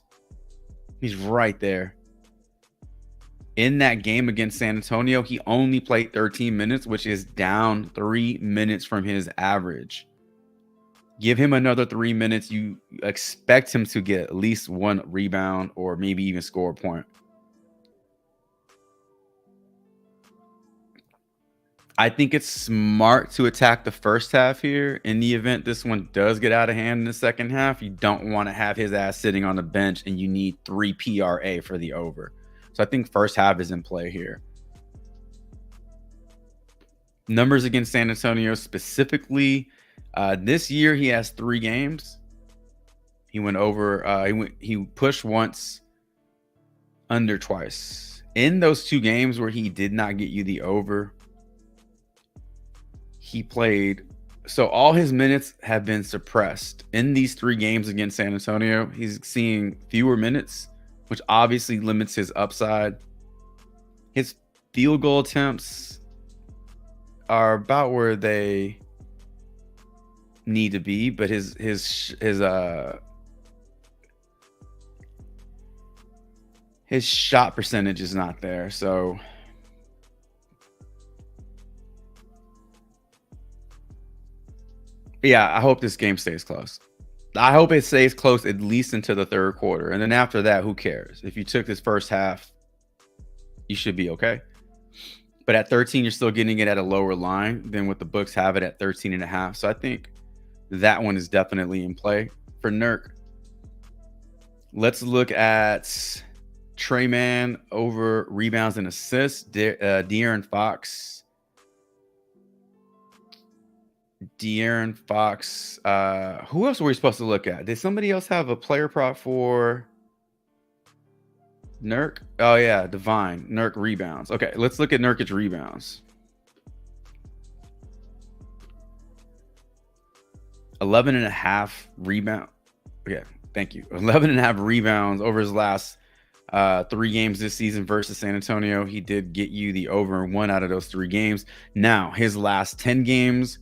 He's right there. In that game against San Antonio, he only played 13 minutes, which is down 3 minutes from his average. Give him another 3 minutes. You expect him to get at least 1 rebound or maybe even score a point. I think it's smart to attack the first half here. In the event this one does get out of hand in the second half, you don't want to have his ass sitting on the bench and you need 3 PRA for the over. So I think first half is in play here. Numbers against San Antonio specifically. This year he has 3 games. He went over. He pushed once, under twice. In those 2 games where he did not get you the over, he played. So all his minutes have been suppressed. In these 3 games against San Antonio, he's seeing fewer minutes, which obviously limits his upside. His field goal attempts are about where they need to be, but his shot percentage is not there. So yeah, I hope this game stays close. I hope it stays close at least into the third quarter. And then after that, who cares? If you took this first half, you should be okay. But at 13, you're still getting it at a lower line than what the books have it at 13.5. So I think that one is definitely in play for Nurk. Let's look at Trey Mann over rebounds and assists. De'Aaron Fox. De'Aaron Fox. Who else were we supposed to look at? Did somebody else have a player prop for Nurk. Oh yeah, Divine. Nurk rebounds. Okay, let's look at Nurkic rebounds. 11.5 rebound. Okay, thank you. 11.5 rebounds over his last 3 games this season versus San Antonio. He did get you the over in 1 out of those 3 games. Now, his last 10 games,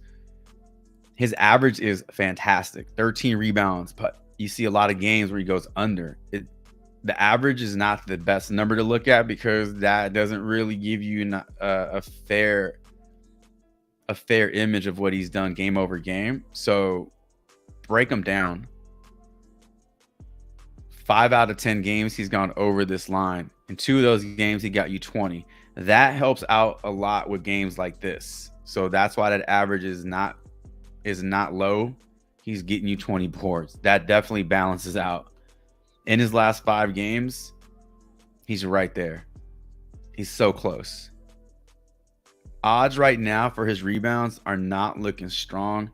his average is fantastic. 13 rebounds, but you see a lot of games where he goes under. The average is not the best number to look at because that doesn't really give you a fair image of what he's done game over game. So break them down. 5 out of 10 games he's gone over this line. In 2 of those games he got you 20. That helps out a lot with games like this. So that's why that average is not low. He's getting you 20 boards. That definitely balances out. In his last 5 games, he's right there. He's so close. Odds right now for his rebounds are not looking strong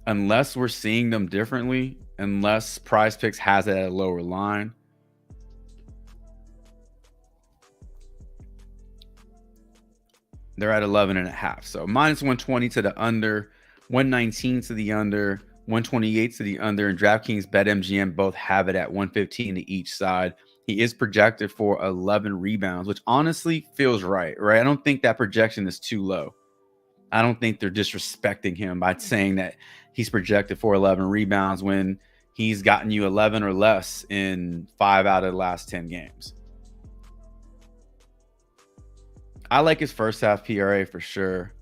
unless we're seeing them differently, unless PrizePicks has it at a lower line. They're at 11.5. So minus 120 to the under, 119 to the under, 128 to the under, and DraftKings, BetMGM both have it at 115 to each side. He is projected for 11 rebounds, which honestly feels right? I don't think that projection is too low. I don't think they're disrespecting him by saying that he's projected for 11 rebounds when he's gotten you 11 or less in 5 out of the last 10 games. I like his first half PRA for sure.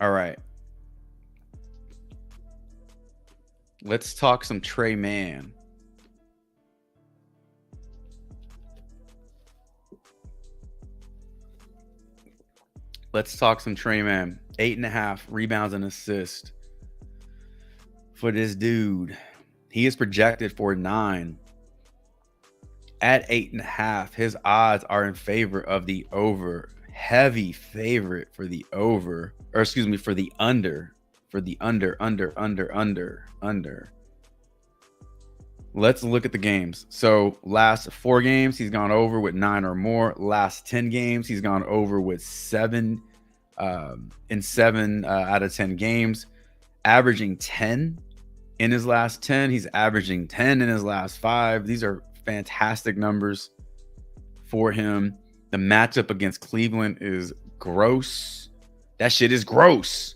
All right. Let's talk some Trey Mann. Let's talk some Trey Mann. 8.5 rebounds and assists for this dude. He is projected for 9. At 8.5, his odds are in favor of the over. Heavy favorite for the over, or excuse me, for the under. For the under. Let's look at the games. So last 4 games, he's gone over with 9 or more. Last 10 games, he's gone over with 7 in 7 out of 10 games, averaging 10 in his last 10. He's averaging 10 in his last 5. These are fantastic numbers for him. The matchup against Cleveland is gross. That shit is gross.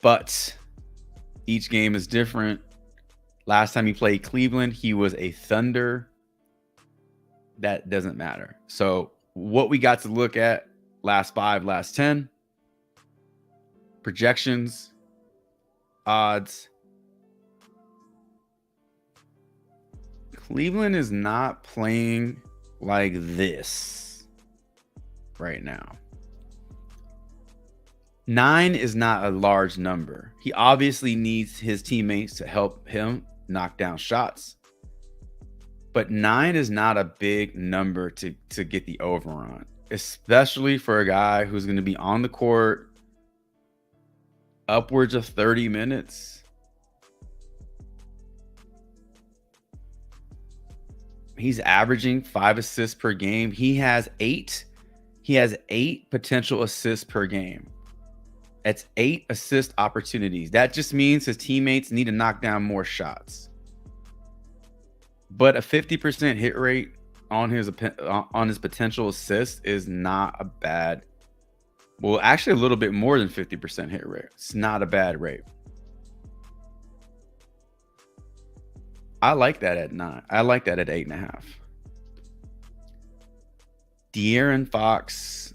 But each game is different. Last time he played Cleveland, he was a Thunder. That doesn't matter. So what we got to look at, last 5, last 10, projections, odds. Cleveland is not playing like this right now. 9 is not a large number. He obviously needs his teammates to help him knock down shots. But 9 is not a big number to get the over on, especially for a guy who's going to be on the court upwards of 30 minutes. He's averaging 5 assists per game. He has 8 potential assists per game. That's 8 assist opportunities. That just means his teammates need to knock down more shots. But a 50% hit rate on his potential assist is not a bad. Well, actually a little bit more than 50% hit rate. It's not a bad rate. I like that at 9. I like that at 8.5. De'Aaron Fox.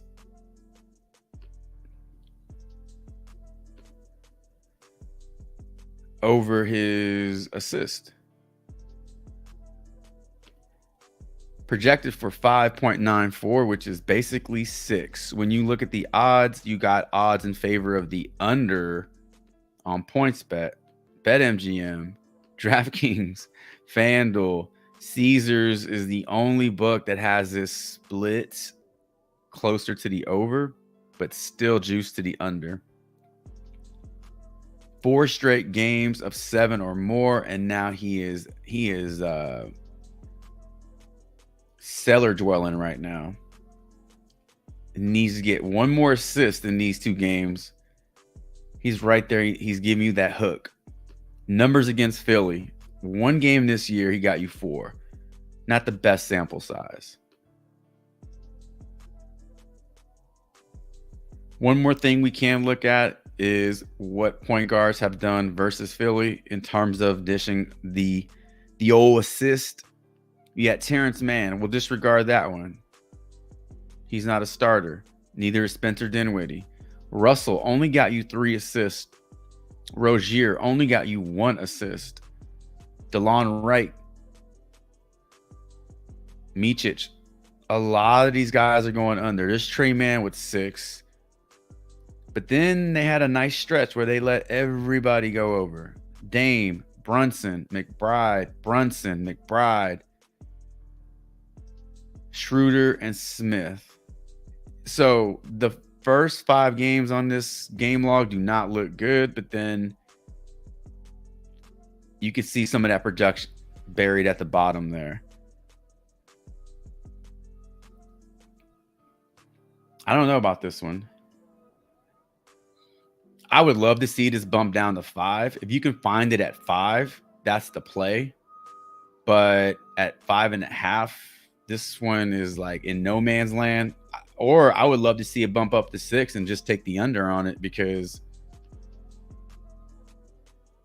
Over his assist. Projected for 5.94, which is basically 6. When you look at the odds, you got odds in favor of the under on PointsBet, BetMGM, DraftKings, FanDuel. Caesars is the only book that has this split closer to the over, but still juice to the under. 4 straight games of 7 or more, and now he is cellar dwelling right now. Needs to get 1 more assist in these 2 games. He's right there. He's giving you that hook. Numbers against Philly. 1 game this year, he got you 4. Not the best sample size. One more thing we can look at is what point guards have done versus Philly in terms of dishing the old assist. You got Terrence Mann. We'll disregard that one. He's not a starter. Neither is Spencer Dinwiddie. Russell only got you 3 assists. Rozier only got you 1 assist. DeLon Wright. Micic. A lot of these guys are going under. There's Trey Mann with 6. But then they had a nice stretch where they let everybody go over. Dame, Brunson, McBride, Brunson, McBride, Schroeder, and Smith. So the first 5 games on this game log do not look good, but then you can see some of that production buried at the bottom there. I don't know about this one. I would love to see this bump down to 5. If you can find it at 5, that's the play. But at 5.5, this one is like in no man's land. Or I would love to see it bump up to 6 and just take the under on it, because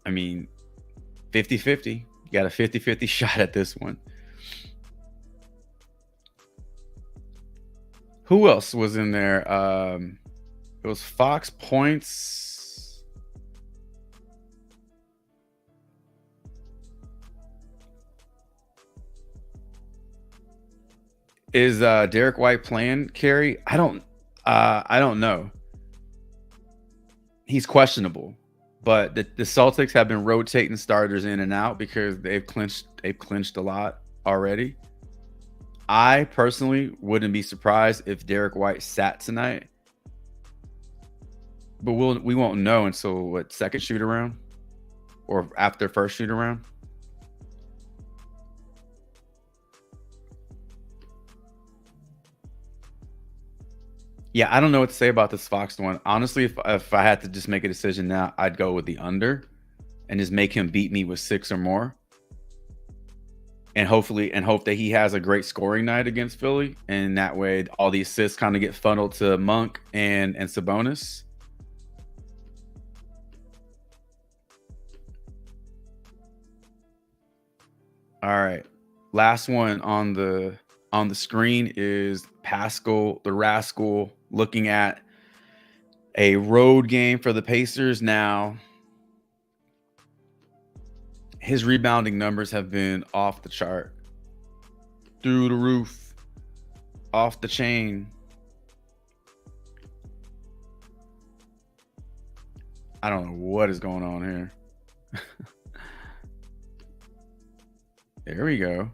I mean, 50-50. You got a 50-50 shot at this one. Who else was in there? It was Fox points. Is Derek White playing, Carrie? I don't know. He's questionable, but the Celtics have been rotating starters in and out because they've clinched a lot already. I personally wouldn't be surprised if Derek White sat tonight, but we won't know until what, second shoot around or after first shoot around. Yeah, I don't know what to say about this Fox one. Honestly, if I had to just make a decision now, I'd go with the under and just make him beat me with 6 or more. And hope that he has a great scoring night against Philly. And that way all the assists kind of get funneled to Monk and Sabonis. All right. Last one on the screen is Pascal the Rascal looking at a road game for the Pacers. Now, his rebounding numbers have been off the chart, through the roof, off the chain. I don't know what is going on here. There we go.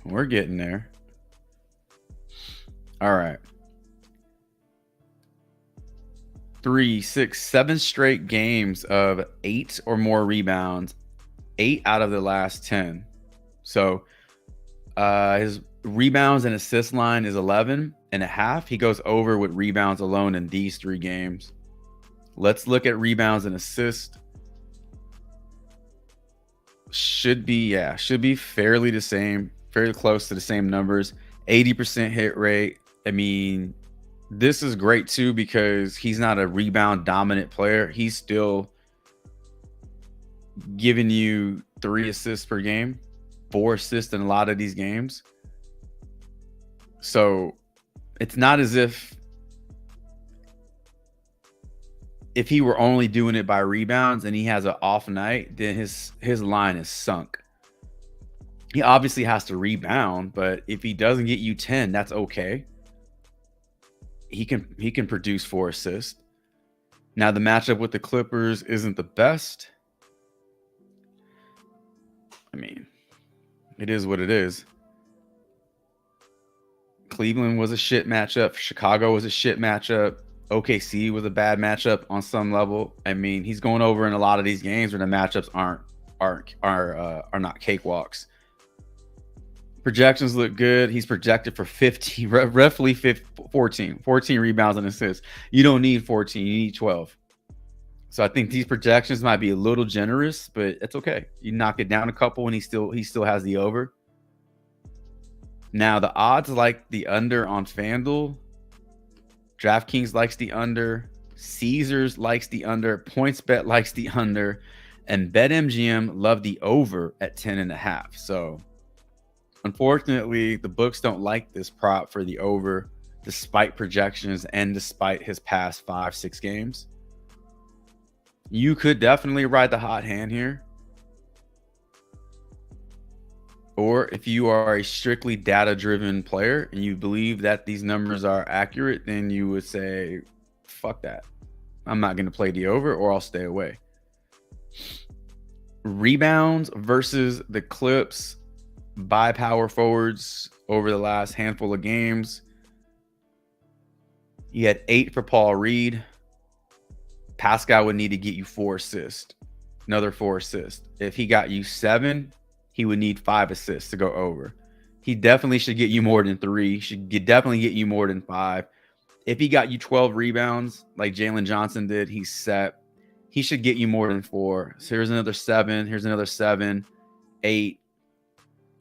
We're getting there. All right. 3, 6, 7 straight games of 8 or more rebounds. 8 out of the last 10. So his rebounds and assist line is 11.5. He goes over with rebounds alone in these 3 games. Let's look at rebounds and assists. Should be fairly the same, fairly close to the same numbers. 80% hit rate. I mean, this is great too because he's not a rebound dominant player. He's still giving you 3 assists per game, 4 assists in a lot of these games. So it's not as if he were only doing it by rebounds and he has an off night, then his line is sunk. He obviously has to rebound, but if he doesn't get you 10, that's okay. He can produce 4 assists. Now the matchup with the Clippers isn't the best. I mean, it is what it is. Cleveland was a shit matchup. Chicago was a shit matchup. OKC was a bad matchup on some level. I mean, he's going over in a lot of these games where the matchups are not cakewalks. Projections look good. He's projected for 15, roughly 14 rebounds and assists. You don't need 14, you need 12. So I think these projections might be a little generous, but it's okay. You knock it down a couple and he still has the over. Now the odds like the under on FanDuel. DraftKings likes the under. Caesars likes the under. PointsBet likes the under. And BetMGM love the over at 10.5. So unfortunately, the books don't like this prop for the over, despite projections and despite his past 5-6 games. You could definitely ride the hot hand here. Or if you are a strictly data-driven player and you believe that these numbers are accurate, then you would say, fuck that. I'm not going to play the over, or I'll stay away. Rebounds versus the Clips by power forwards over the last handful of games. You had 8 for Paul Reed. Pascal would need to get you 4 assists. Another 4 assists. If he got you 7, he would need 5 assists to go over. He definitely should get you more than 3. Definitely get you more than 5. If he got you 12 rebounds like Jalen Johnson did, he's set. He should get you more than 4. So here's another 7. Here's another 7, 8,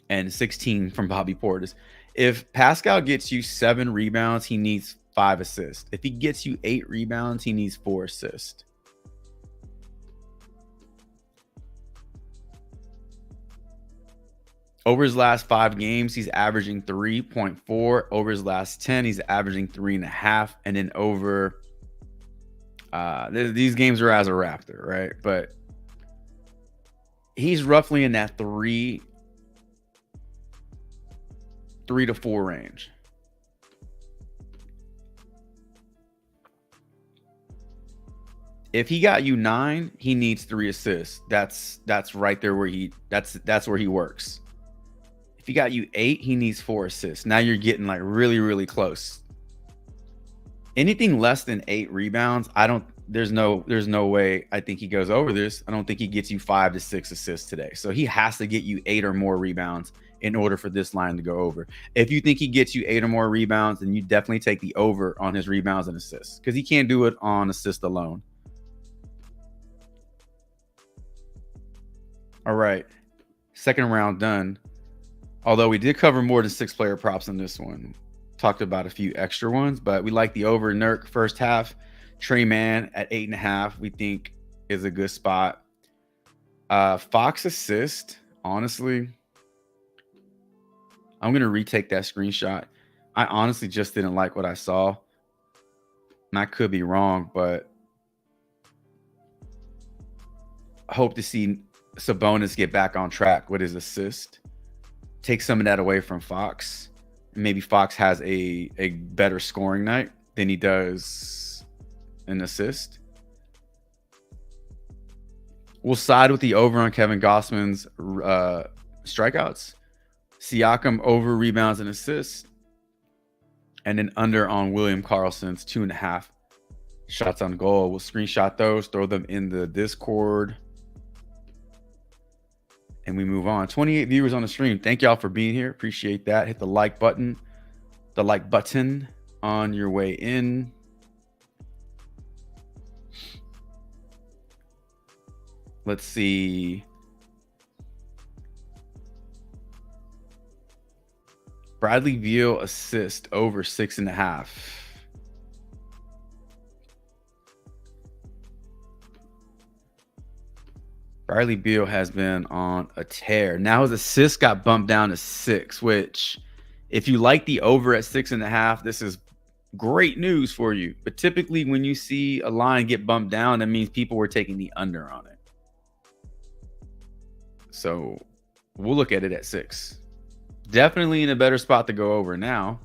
and 16 from Bobby Portis. If Pascal gets you 7 rebounds, he needs 5 assists. If he gets you 8 rebounds, he needs 4 assists. Over his last 5 games, he's averaging 3.4. Over his last 10, he's averaging 3.5. And then over, these games are as a Raptor, right? But he's roughly in that 3 to 4 range. If he got you 9, he needs 3 assists. That's right there where that's where he works. If he got you 8, he needs 4 assists. Now you're getting like really, really close. Anything less than 8 rebounds, there's no way I think he goes over this. I don't think he gets you 5 to 6 assists today. So he has to get you 8 or more rebounds in order for this line to go over. If you think he gets you 8 or more rebounds, then you definitely take the over on his rebounds and assists, because he can't do it on assist alone. All right, second round done. Although we did cover more than 6 player props in this one. Talked about a few extra ones, but we like the over Nurk first half. Trey Mann at 8.5 we think is a good spot. Fox assist, honestly, I'm going to retake that screenshot. I honestly just didn't like what I saw. And I could be wrong, but I hope to see Sabonis get back on track with his assist. Take some of that away from Fox. Maybe Fox has a better scoring night than he does an assist. We'll side with the over on Kevin Gossman's strikeouts. Siakam over rebounds and assists. And then under on William Karlsson's 2.5 shots on goal. We'll screenshot those, throw them in the Discord, and we move on. 28 viewers on the stream. Thank y'all for being here. Appreciate that. Hit the like button on your way in. Let's see. Bradley Beal assist over 6.5. Bradley Beal has been on a tear. Now his assist got bumped down to 6, which if you like the over at 6.5, this is great news for you. But typically when you see a line get bumped down, that means people were taking the under on it. So we'll look at it at 6. Definitely in a better spot to go over now.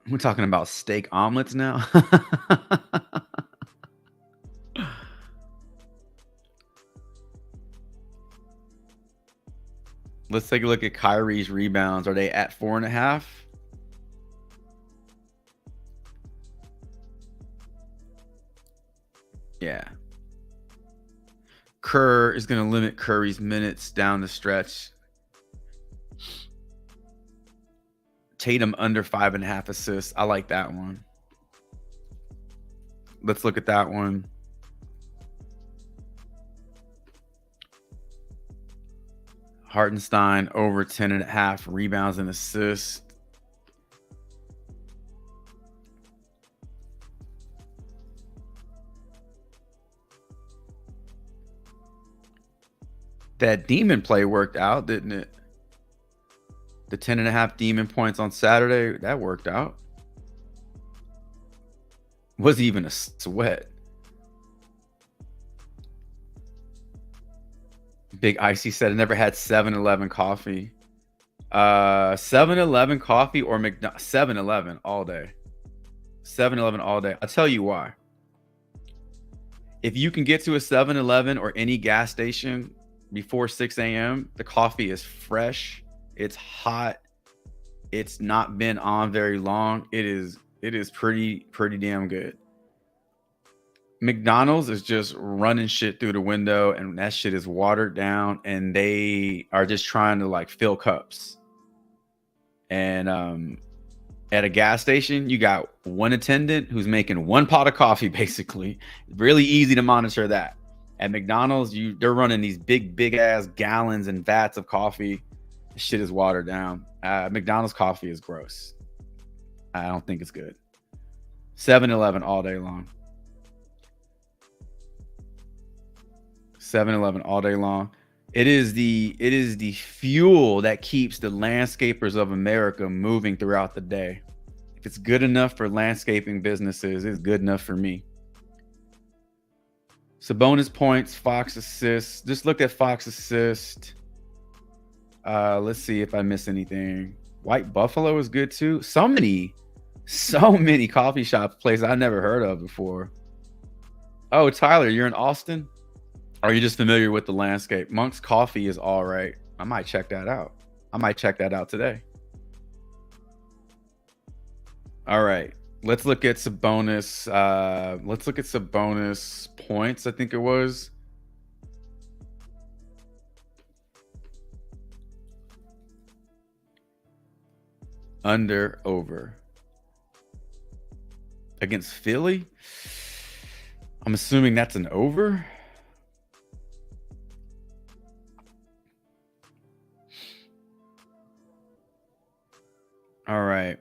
We're talking about steak omelets now. Let's take a look at Kyrie's rebounds. Are they at 4.5? Yeah. Kerr is going to limit Curry's minutes down the stretch. Tatum under 5.5 assists. I like that one. Let's look at that one. Hartenstein over 10.5 rebounds and assists. That demon play worked out, didn't it? The 10.5 demon points on Saturday, that worked out. Was even a sweat. Big Icy said, I never had 7-Eleven coffee. 7-Eleven coffee or 7-Eleven all day. 7-Eleven all day. I'll tell you why. If you can get to a 7-Eleven or any gas station before 6 a.m., the coffee is fresh. It's hot. It's not been on very long. It is pretty damn good. McDonald's is just running shit through the window, and that shit is watered down, and they are just trying to like fill cups. And at a gas station, you got one attendant who's making one pot of coffee, basically. Really easy to monitor that. At McDonald's, they're running these big ass gallons and vats of coffee. Shit is watered down. McDonald's coffee is gross. I don't think it's good. 7-Eleven all day long. 7-Eleven all day long. It is the fuel that keeps the landscapers of America moving throughout the day. If it's good enough for landscaping businesses, it's good enough for me. Sabonis points, Fox assists. Just look at Fox assist. Let's see if I miss anything. White Buffalo is good too. So many coffee shop places I never heard of before. Oh, Tyler, you're in Austin? Are you just familiar with the landscape? Monk's Coffee is all right. I might check that out. I might check that out today. All right. Let's look at Sabonis. Let's look at Sabonis points, I think it was. Under, over. Against Philly? I'm assuming that's an over. All right.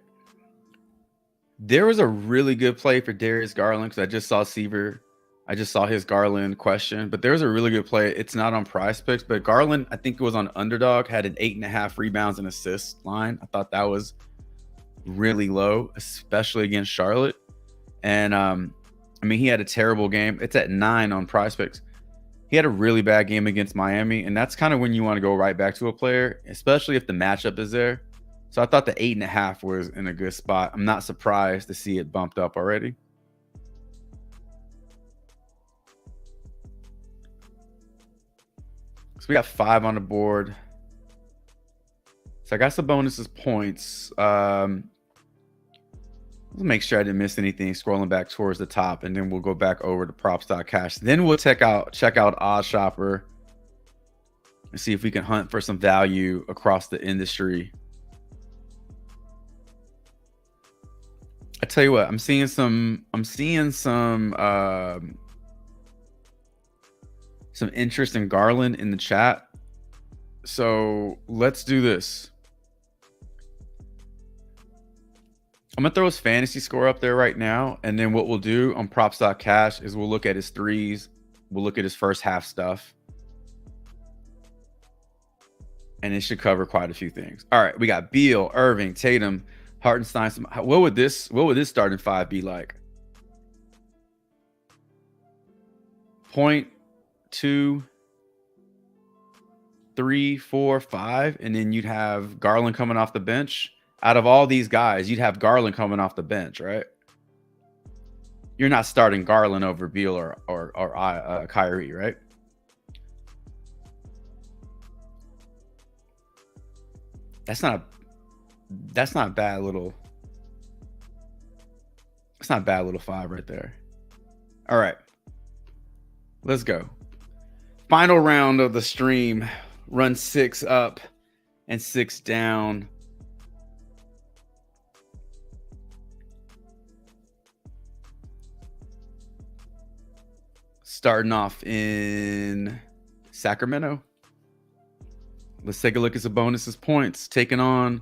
There was a really good play for Darius Garland because I just saw Seaver. I just saw his Garland question, but there's a really good play. It's not on PrizePicks, but Garland, I think it was on Underdog, had an 8.5 rebounds and assists line. I thought that was really low, especially against Charlotte. And I mean, he had a terrible game. It's at 9 on PrizePicks. He had a really bad game against Miami, and that's kind of when you want to go right back to a player, especially if the matchup is there. So I thought the 8.5 was in a good spot. I'm not surprised to see it bumped up already. So we got 5 on the board. So I got some bonuses points. Let's make sure I didn't miss anything scrolling back towards the top, and then we'll go back over to props.cash. Then we'll check out OddsShopper and see if we can hunt for some value across the industry. I tell you what, I'm seeing some interest in Garland in the chat. So let's do this. I'm gonna throw his fantasy score up there right now, and then what we'll do on props.cash is we'll look at his threes, we'll look at his first half stuff, and it should cover quite a few things. All right, we got Beal, Irving, Tatum, Hartenstein. What would this starting 5 be like? 0.2, 3, 4, 5, and then you'd have Garland coming off the bench. Out of all these guys, you'd have Garland coming off the bench, right? You're not starting Garland over Beal or Kyrie, right? That's not bad little. It's not bad little 5 right there. All right. Let's go. Final round of the stream. Run 6 up and 6 down. Starting off in Sacramento. Let's take a look at Sabonis' points. Taking on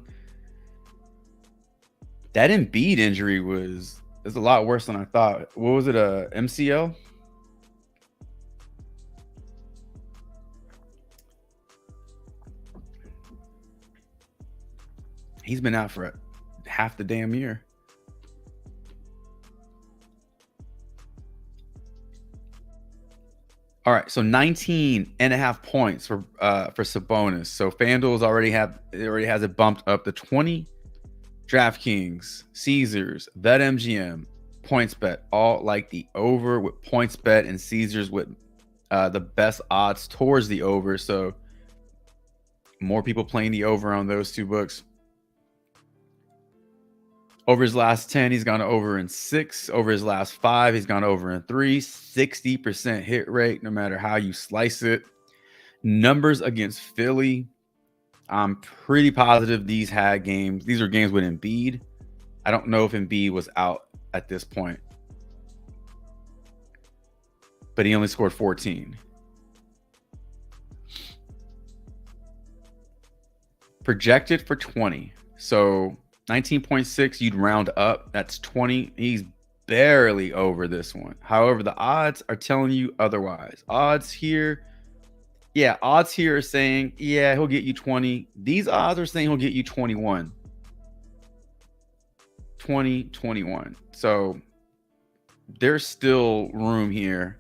that Embiid injury was a lot worse than I thought. What was it? A MCL? He's been out for half the damn year. All right, so 19.5 points for Sabonis. So FanDuel's already has it bumped up to 20. DraftKings, Caesars, BetMGM, PointsBet all like the over, with PointsBet and Caesars with the best odds towards the over. So more people playing the over on those two books. Over his last 10, he's gone over in 6. Over his last 5, he's gone over in 3. 60% hit rate, no matter how you slice it. Numbers against Philly. I'm pretty positive these are games with Embiid. I don't know if Embiid was out at this point, but he only scored 14. Projected for 20. So 19.6, you'd round up. That's 20. He's barely over this one. However, the odds are telling you otherwise. Odds here are saying, yeah, he'll get you 20. These odds are saying he'll get you 21. 20, 21. So there's still room here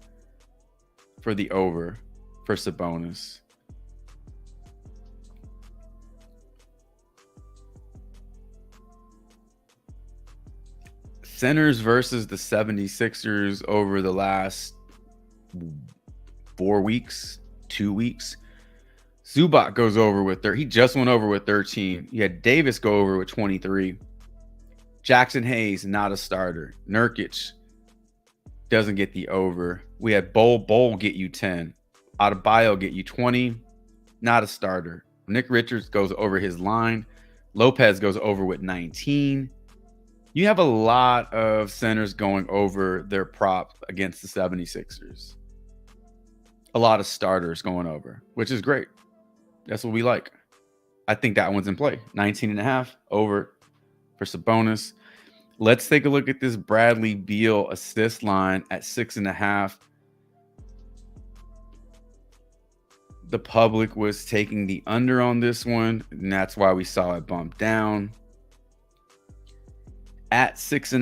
for the over for Sabonis. Centers versus the 76ers over the last 4 weeks, 2 weeks. Zubac goes over with 30. He just went over with 13. You had Davis go over with 23. Jackson Hayes, not a starter. Nurkic doesn't get the over. We had Bol get you 10. Adebayo get you 20. Not a starter. Nick Richards goes over his line. Lopez goes over with 19. You have a lot of centers going over their prop against the 76ers. A lot of starters going over, which is great. That's what we like. I think that one's in play. 19.5 over for Sabonis. Let's take a look at this Bradley Beal assist line at 6.5. The public was taking the under on this one, and that's why we saw it bump down. At 6.5,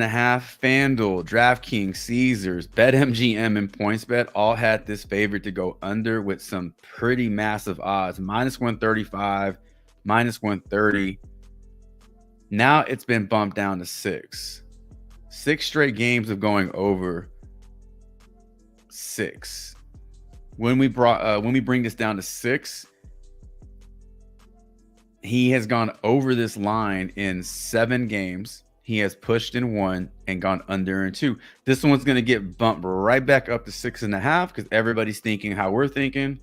FanDuel, DraftKings, Caesars, BetMGM, and PointsBet all had this favorite to go under with some pretty massive odds. Minus 135, minus 130. Now it's been bumped down to 6. 6 straight games of going over 6. When we bring this down to 6, he has gone over this line in 7 games. He has pushed in 1 and gone under in 2. This one's going to get bumped right back up to 6.5 because everybody's thinking how we're thinking.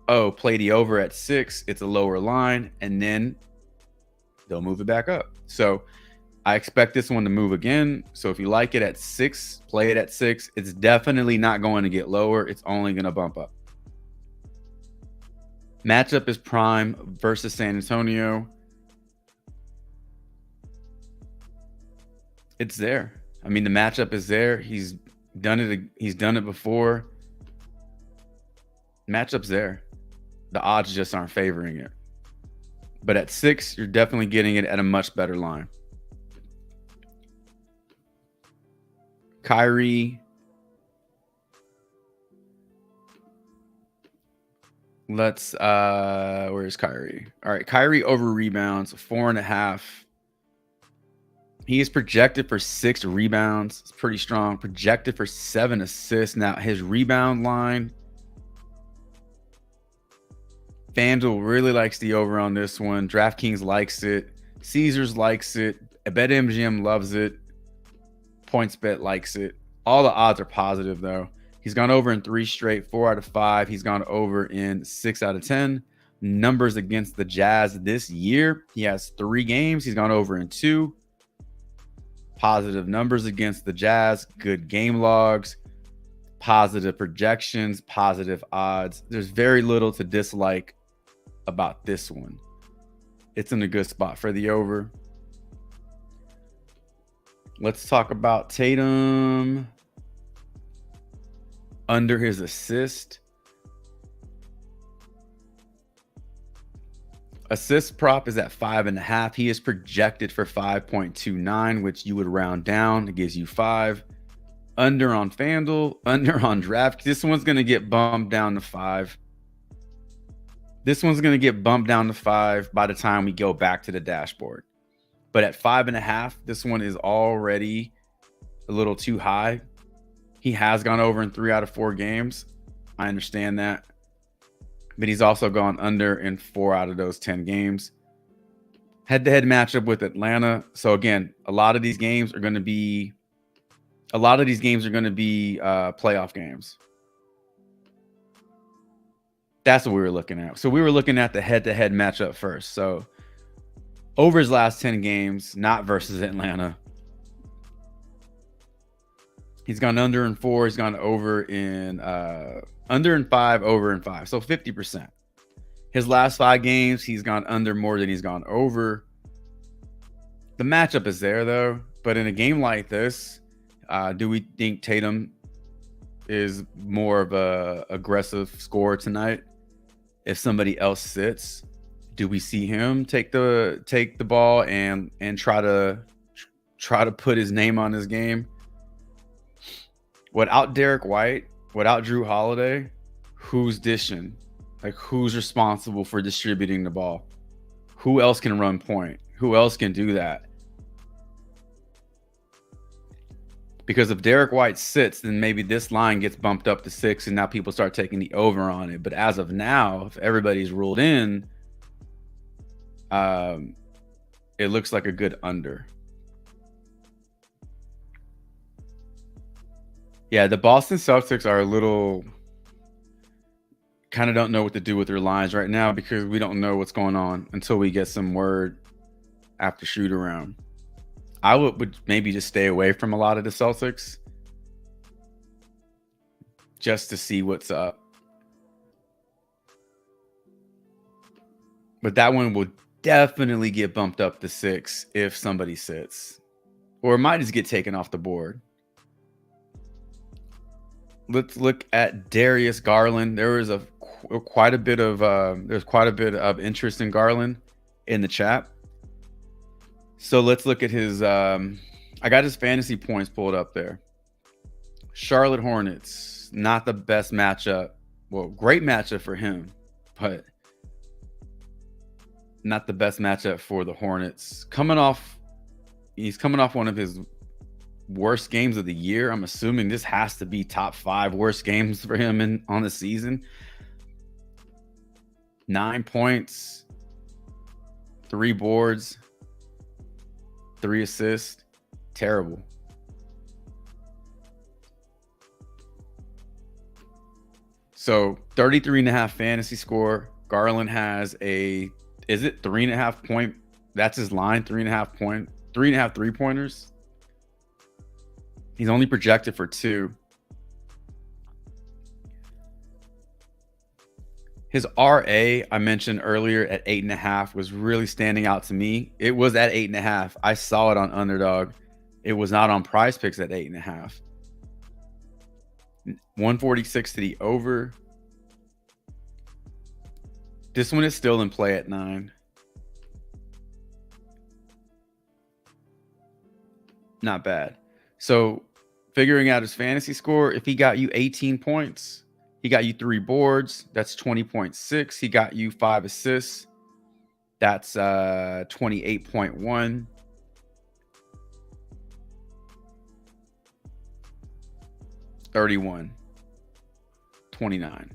Oh, play the over at 6. It's a lower line, and then they'll move it back up. So I expect this one to move again. So if you like it at 6, play it at 6. It's definitely not going to get lower. It's only going to bump up. Matchup is Prime versus San Antonio. It's there. I mean, the matchup is there. He's done it before. Matchup's there. The odds just aren't favoring it. But at 6, you're definitely getting it at a much better line. Kyrie. Where's Kyrie? All right, Kyrie over rebounds, 4.5. He is projected for 6 rebounds. It's pretty strong. Projected for 7 assists. Now, his rebound line FanDuel really likes the over on this one. DraftKings likes it. Caesars likes it. BetMGM loves it. PointsBet likes it. All the odds are positive, though. He's gone over in 3 straight, 4 out of 5. He's gone over in 6 out of 10. Numbers against the Jazz this year. He has 3 games. He's gone over in 2. Positive numbers against the Jazz. Good game logs. Positive projections. Positive odds. There's very little to dislike about this one. It's in a good spot for the over. Let's talk about Tatum. Under his assist. Assist prop is at 5.5. He is projected for 5.29, which you would round down. It gives you 5. Under on FanDuel, under on Draft. This one's going to get bumped down to 5. This one's going to get bumped down to 5 by the time we go back to the dashboard. But at 5.5, this one is already a little too high. He has gone over in 3 out of 4 games. I understand that. But he's also gone under in 4 out of those 10 games. Head-to-head matchup with Atlanta. So again, a lot of these games are going to be playoff games. That's what we were looking at. So we were looking at the head-to-head matchup first. So over his last 10 games, not versus Atlanta. He's gone under in 4. He's gone over in under in 5, over in 5. So 50%. His last 5 games, he's gone under more than he's gone over. The matchup is there, though. But in a game like this, do we think Tatum is more of a aggressive scorer tonight? If somebody else sits, do we see him take the ball and try to put his name on his game? Without Derek White, without Drew Holiday, who's dishing? Like, who's responsible for distributing the ball? Who else can run point? Who else can do that? Because if Derek White sits, then maybe this line gets bumped up to 6 and now people start taking the over on it. But as of now, if everybody's ruled in, it looks like a good under. Yeah, the Boston Celtics are a little kind of don't know what to do with their lines right now because we don't know what's going on until we get some word after shoot around. I would maybe just stay away from a lot of the Celtics just to see what's up. But that one will definitely get bumped up to 6 if somebody sits, or it might just get taken off the board. Let's look at Darius Garland. There was quite a bit of interest in Garland in the chat. So let's look at his I got his fantasy points pulled up there. Charlotte Hornets, not the best matchup. Well, great matchup for him, but not the best matchup for the Hornets. He's coming off one of his worst games of the year. I'm assuming this has to be top 5 worst games for him on the season. 9 points, 3 boards, 3 assists. Terrible. So 33.5 fantasy score. Garland has is it 3.5 point? That's his line. 3.5 3-pointers. He's only projected for 2. His RA I mentioned earlier at 8.5 was really standing out to me. It was at 8.5. I saw it on Underdog. It was not on PrizePicks at 8.5. 146 to the over. This one is still in play at 9. Not bad. So figuring out his fantasy score, if he got you 18 points, he got you 3 boards, that's 20.6. He got you 5 assists, that's 28.1. 31, 29.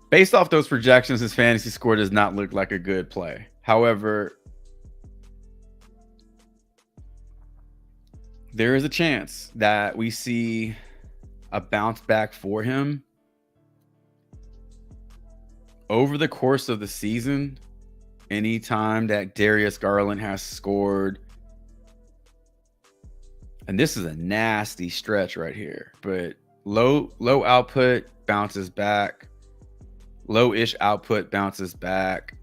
Based off those projections, his fantasy score does not look like a good play. However, there is a chance that we see a bounce back for him over the course of the season. Anytime that Darius Garland has scored, and this is a nasty stretch right here, but low output bounces back, low-ish output bounces back,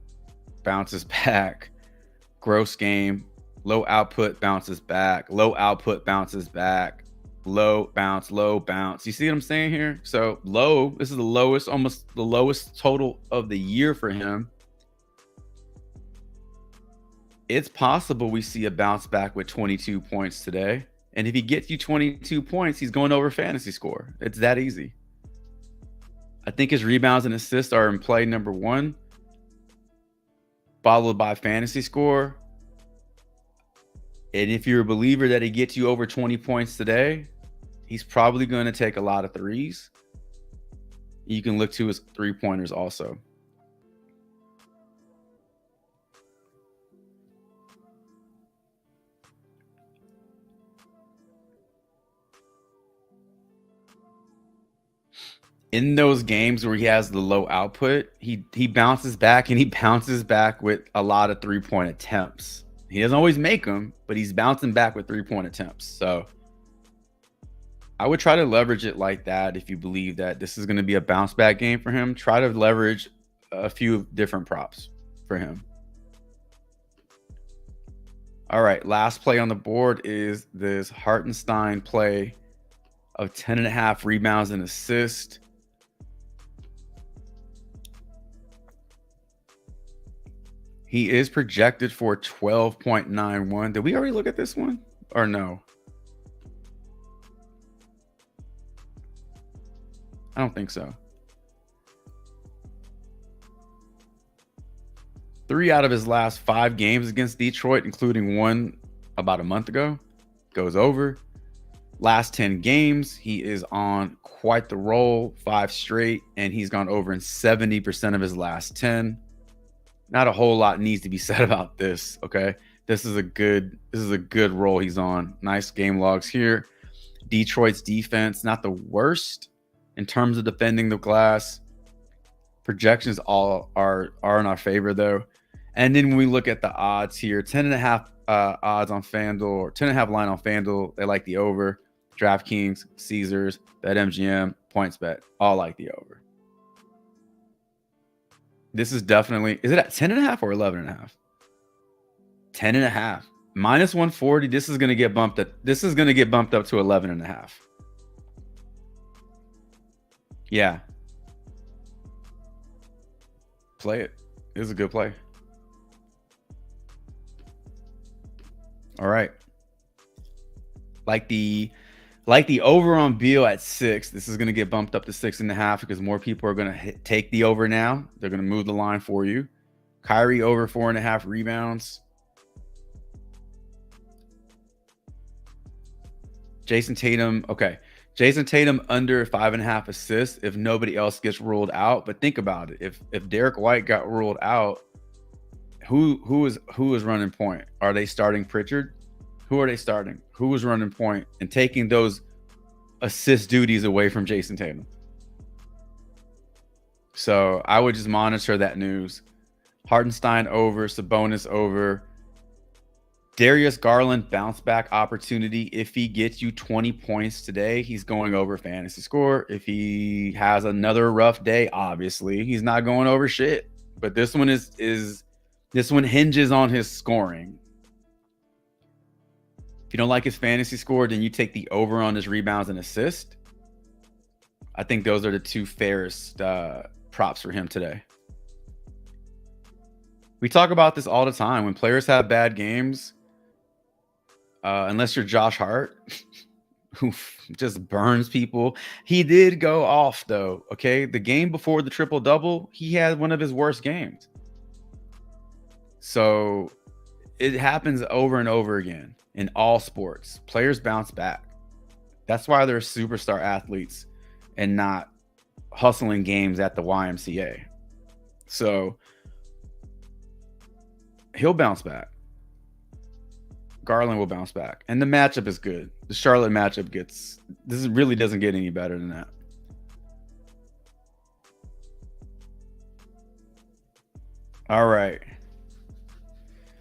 gross game, low output bounces back, low output bounces back, low bounce. You see what I'm saying here? So low, this is the lowest, almost the lowest total of the year for him. It's possible we see a bounce back with 22 points today. And if he gets you 22 points, he's going over fantasy score. It's that easy. I think his rebounds and assists are in play number one, followed by fantasy score. And if you're a believer that he gets you over 20 points today, he's probably going to take a lot of threes. You can look to his three-pointers also. In those games where he has the low output, he bounces back, and he bounces back with a lot of three-point attempts. He doesn't always make them, but he's bouncing back with three-point attempts. So I would try to leverage it like that. If you believe that this is going to be a bounce back game for him, try to leverage a few different props for him. All right, last play on the board is this Hartenstein play of 10.5 rebounds and assists. He is projected for 12.91. Did we already look at this one or no? I don't think so. 3 out of his last 5 games against Detroit, including one about a month ago, goes over. Last 10 games, he is on quite the roll, 5 straight, and he's gone over in 70% of his last 10. Not a whole lot needs to be said about this, okay? This is a good roll he's on. Nice game logs here. Detroit's defense, not the worst in terms of defending the glass. Projections all are in our favor though. And then when we look at the odds here, 10.5 odds on FanDuel, or 10.5 line on FanDuel. They like the over. DraftKings, Caesars, BetMGM, PointsBet, all like the over. This is definitely, is it at 10.5 or 11.5? 10.5 minus 140. This is going to get bumped up. This is going to get bumped up to 11.5. Yeah. Play it. It was a good play. All right. Like the over on Beal at 6. This is going to get bumped up to 6.5 because more people are going to take the over now. They're going to move the line for you. Kyrie over 4.5 rebounds. Jason Tatum. Okay. Jason Tatum under 5.5 assists if nobody else gets ruled out. But think about it. If Derek White got ruled out, who is running point? Are they starting Pritchard? Who are they starting? Who is running point and taking those assist duties away from Jason Tatum? So I would just monitor that news. Hartenstein over, Sabonis over. Darius Garland bounce back opportunity. If he gets you 20 points today, he's going over fantasy score. If he has another rough day, obviously he's not going over shit. But this one this one hinges on his scoring. If you don't like his fantasy score, then you take the over on his rebounds and assist. I think those are the two fairest props for him today. We talk about this all the time. When players have bad games, unless you're Josh Hart, who just burns people. He did go off, though, okay? The game before the triple-double, he had one of his worst games. So it happens over and over again in all sports. Players bounce back. That's why they're superstar athletes and not hustling games at the YMCA. So he'll bounce back. Garland will bounce back. And the matchup is good. The Charlotte matchup really doesn't get any better than that. All right.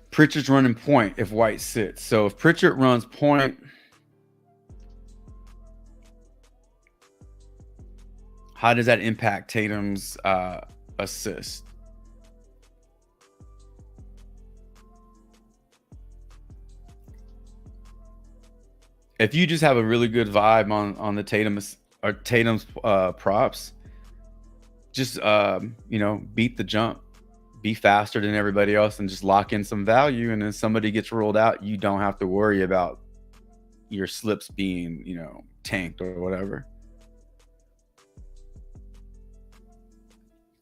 Pritchard's running point if White sits. So if Pritchard runs point, how does that impact Tatum's assist? If you just have a really good vibe on the Tatum's props, just beat the jump, be faster than everybody else, and just lock in some value. And then somebody gets rolled out, you don't have to worry about your slips being tanked or whatever.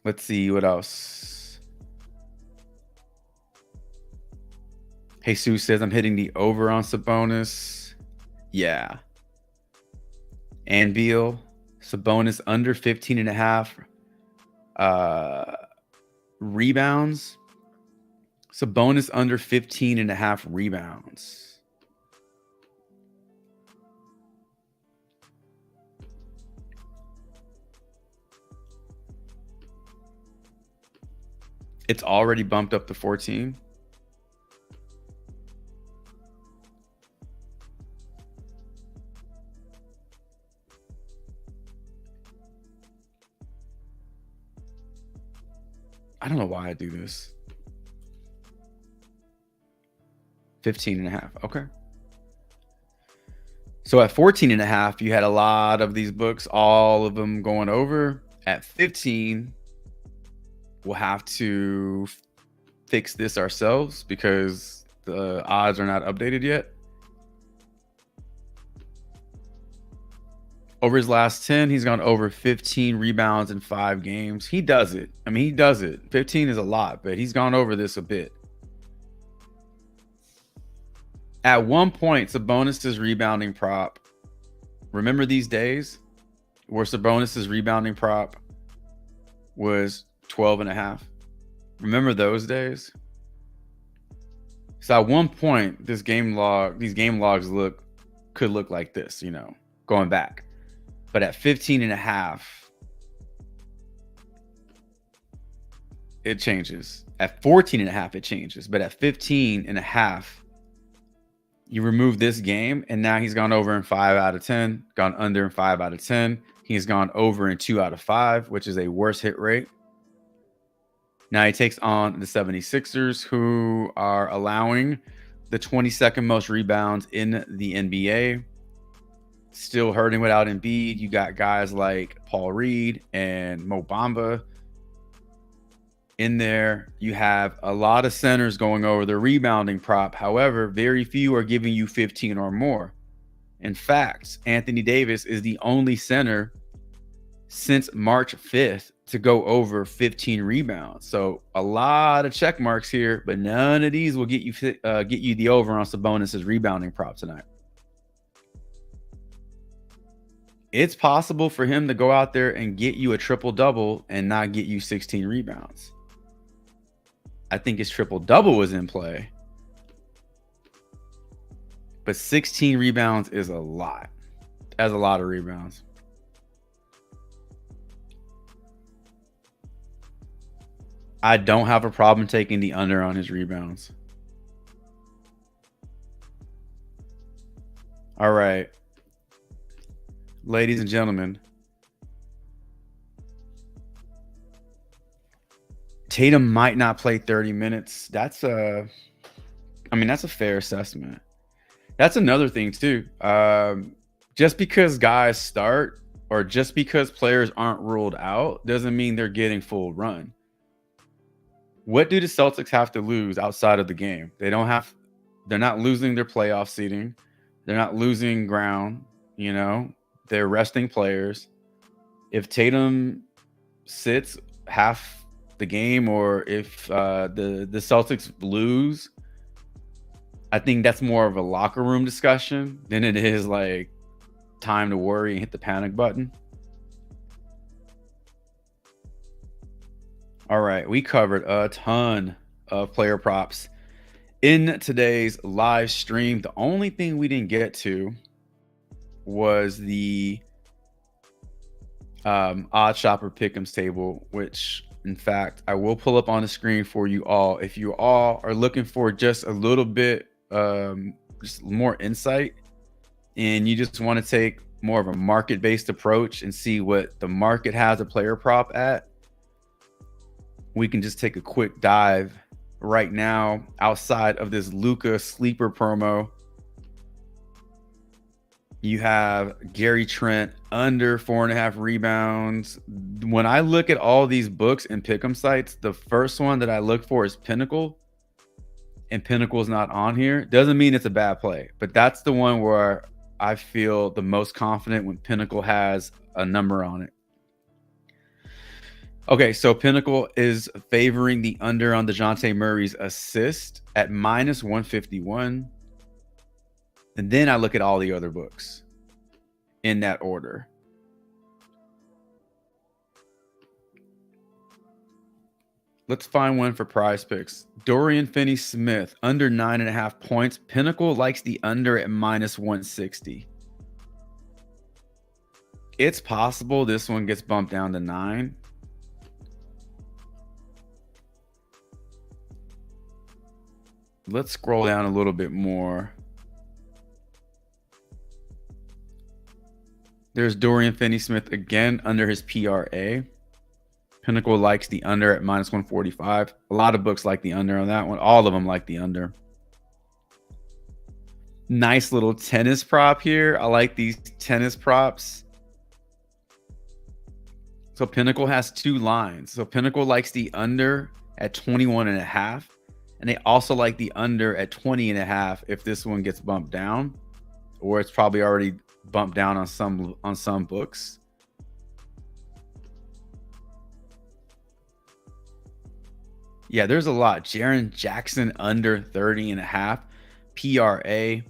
Let's see what else. Jesus says I'm hitting the over on Sabonis. Yeah. And Beal, Sabonis under 15.5 rebounds. Sabonis under 15.5 rebounds. It's already bumped up to 14. I don't know why I do this. 15.5. Okay. So at 14.5, you had a lot of these books, all of them going over. At 15, we'll have to fix this ourselves because the odds are not updated yet. Over his last 10, he's gone over 15 rebounds in 5 games. He does it. I mean, he does it. 15 is a lot, but he's gone over this a bit. At one point, Sabonis' rebounding prop. Remember these days where Sabonis' rebounding prop was 12.5? Remember those days? So at one point, these game logs could look like this, going back. But at 15.5, it changes. At 14.5, it changes. But at 15.5, you remove this game, and now he's gone over in 5 out of 10, gone under in 5 out of 10. He's gone over in 2 out of 5, which is a worse hit rate. Now he takes on the 76ers, who are allowing the 22nd most rebounds in the NBA. Still hurting without Embiid. You got guys like Paul Reed and Mo Bamba in there. You have a lot of centers going over the rebounding prop. However, very few are giving you 15 or more. In fact, Anthony Davis is the only center since March 5th to go over 15 rebounds. So a lot of check marks here, but none of these will get you the over on Sabonis' rebounding prop tonight. It's possible for him to go out there and get you a triple-double and not get you 16 rebounds. I think his triple-double was in play. But 16 rebounds is a lot. That's a lot of rebounds. I don't have a problem taking the under on his rebounds. All right. Ladies and gentlemen, Tatum might not play 30 minutes. That's a fair assessment. That's another thing too. Just because guys start or just because players aren't ruled out doesn't mean they're getting full run. What do the Celtics have to lose outside of the game? They're not losing their playoff seeding. They're not losing ground, They're resting players. If Tatum sits half the game or if the Celtics lose, I think that's more of a locker room discussion than it is like time to worry and hit the panic button. All right, we covered a ton of player props in today's live stream. The only thing we didn't get to was the odd shopper pick'ems table, which in fact I will pull up on the screen for you all. If you all are looking for just a little bit just more insight, and you just want to take more of a market-based approach and see what the market has a player prop at, we can just take a quick dive right now. Outside of this Luka sleeper promo, you have Gary Trent under 4.5 rebounds. When I look at all these books and pick'em sites, the first one that I look for is Pinnacle, and Pinnacle's not on here. Doesn't mean it's a bad play, but that's the one where I feel the most confident when Pinnacle has a number on it. Okay, so Pinnacle is favoring the under on DeJounte Murray's assist at -151. And then I look at all the other books in that order. Let's find one for PrizePicks. Dorian Finney-Smith, under 9.5 points. Pinnacle likes the under at -160. It's possible this one gets bumped down to 9. Let's scroll down a little bit more. There's Dorian Finney-Smith again under his PRA. Pinnacle likes the under at -145. A lot of books like the under on that one. All of them like the under. Nice little tennis prop here. I like these tennis props. So Pinnacle has 2 lines. So Pinnacle likes the under at 21.5. And they also like the under at 20.5 if this one gets bumped down, or it's probably already bumped down on some books. Yeah, there's a lot. Jaren Jackson under 30.5 PRA.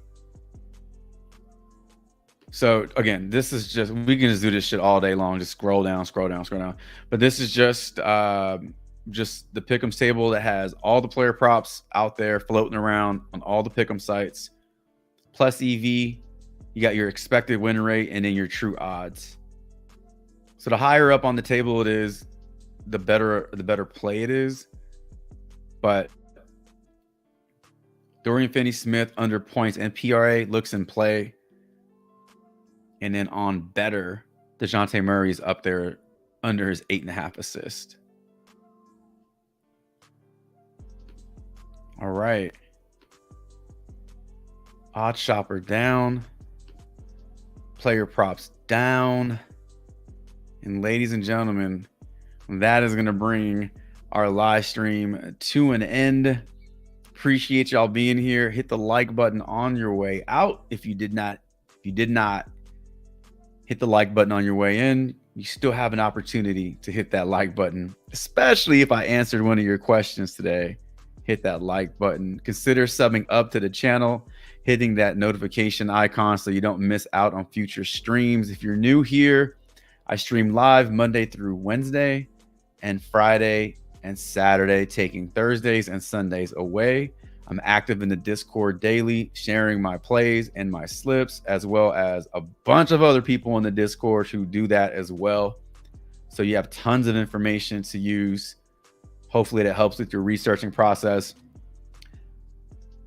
So again, this is just, we can just do this shit all day long. Just scroll down. But this is just the pick'ems table that has all the player props out there floating around on all the pick'em sites, plus EV. You got your expected win rate and then your true odds. So the higher up on the table it is, the better play it is. But Dorian Finney-Smith under points and PRA looks in play. And then on better, DeJounte Murray's up there under his 8.5 assist. All right. Odd shopper down. Player props down. And ladies and gentlemen, that is going to bring our live stream to an end. Appreciate y'all being here. Hit the like button on your way out. If you did not hit the like button on your way in, you still have an opportunity to hit that like button, especially if I answered one of your questions today. Hit that like button. Consider subbing up to the channel, hitting that notification icon so you don't miss out on future streams. If you're new here, I stream live Monday through Wednesday and Friday and Saturday, taking Thursdays and Sundays away. I'm active in the Discord daily, sharing my plays and my slips, as well as a bunch of other people in the Discord who do that as well. So you have tons of information to use. Hopefully that helps with your researching process.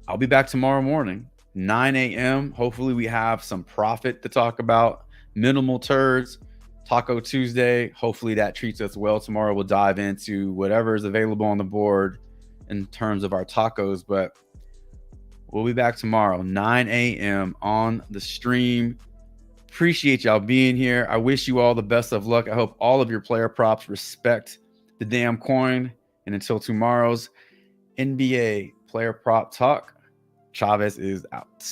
I'll be back tomorrow morning, 9 a.m. Hopefully we have some profit to talk about. Minimal turds, Taco Tuesday. Hopefully that treats us well. Tomorrow we'll dive into whatever is available on the board in terms of our tacos, but we'll be back tomorrow, 9 a.m. on the stream. Appreciate y'all being here. I wish you all the best of luck. I hope all of your player props respect the damn coin. And until tomorrow's NBA player prop talk, Chavez is out.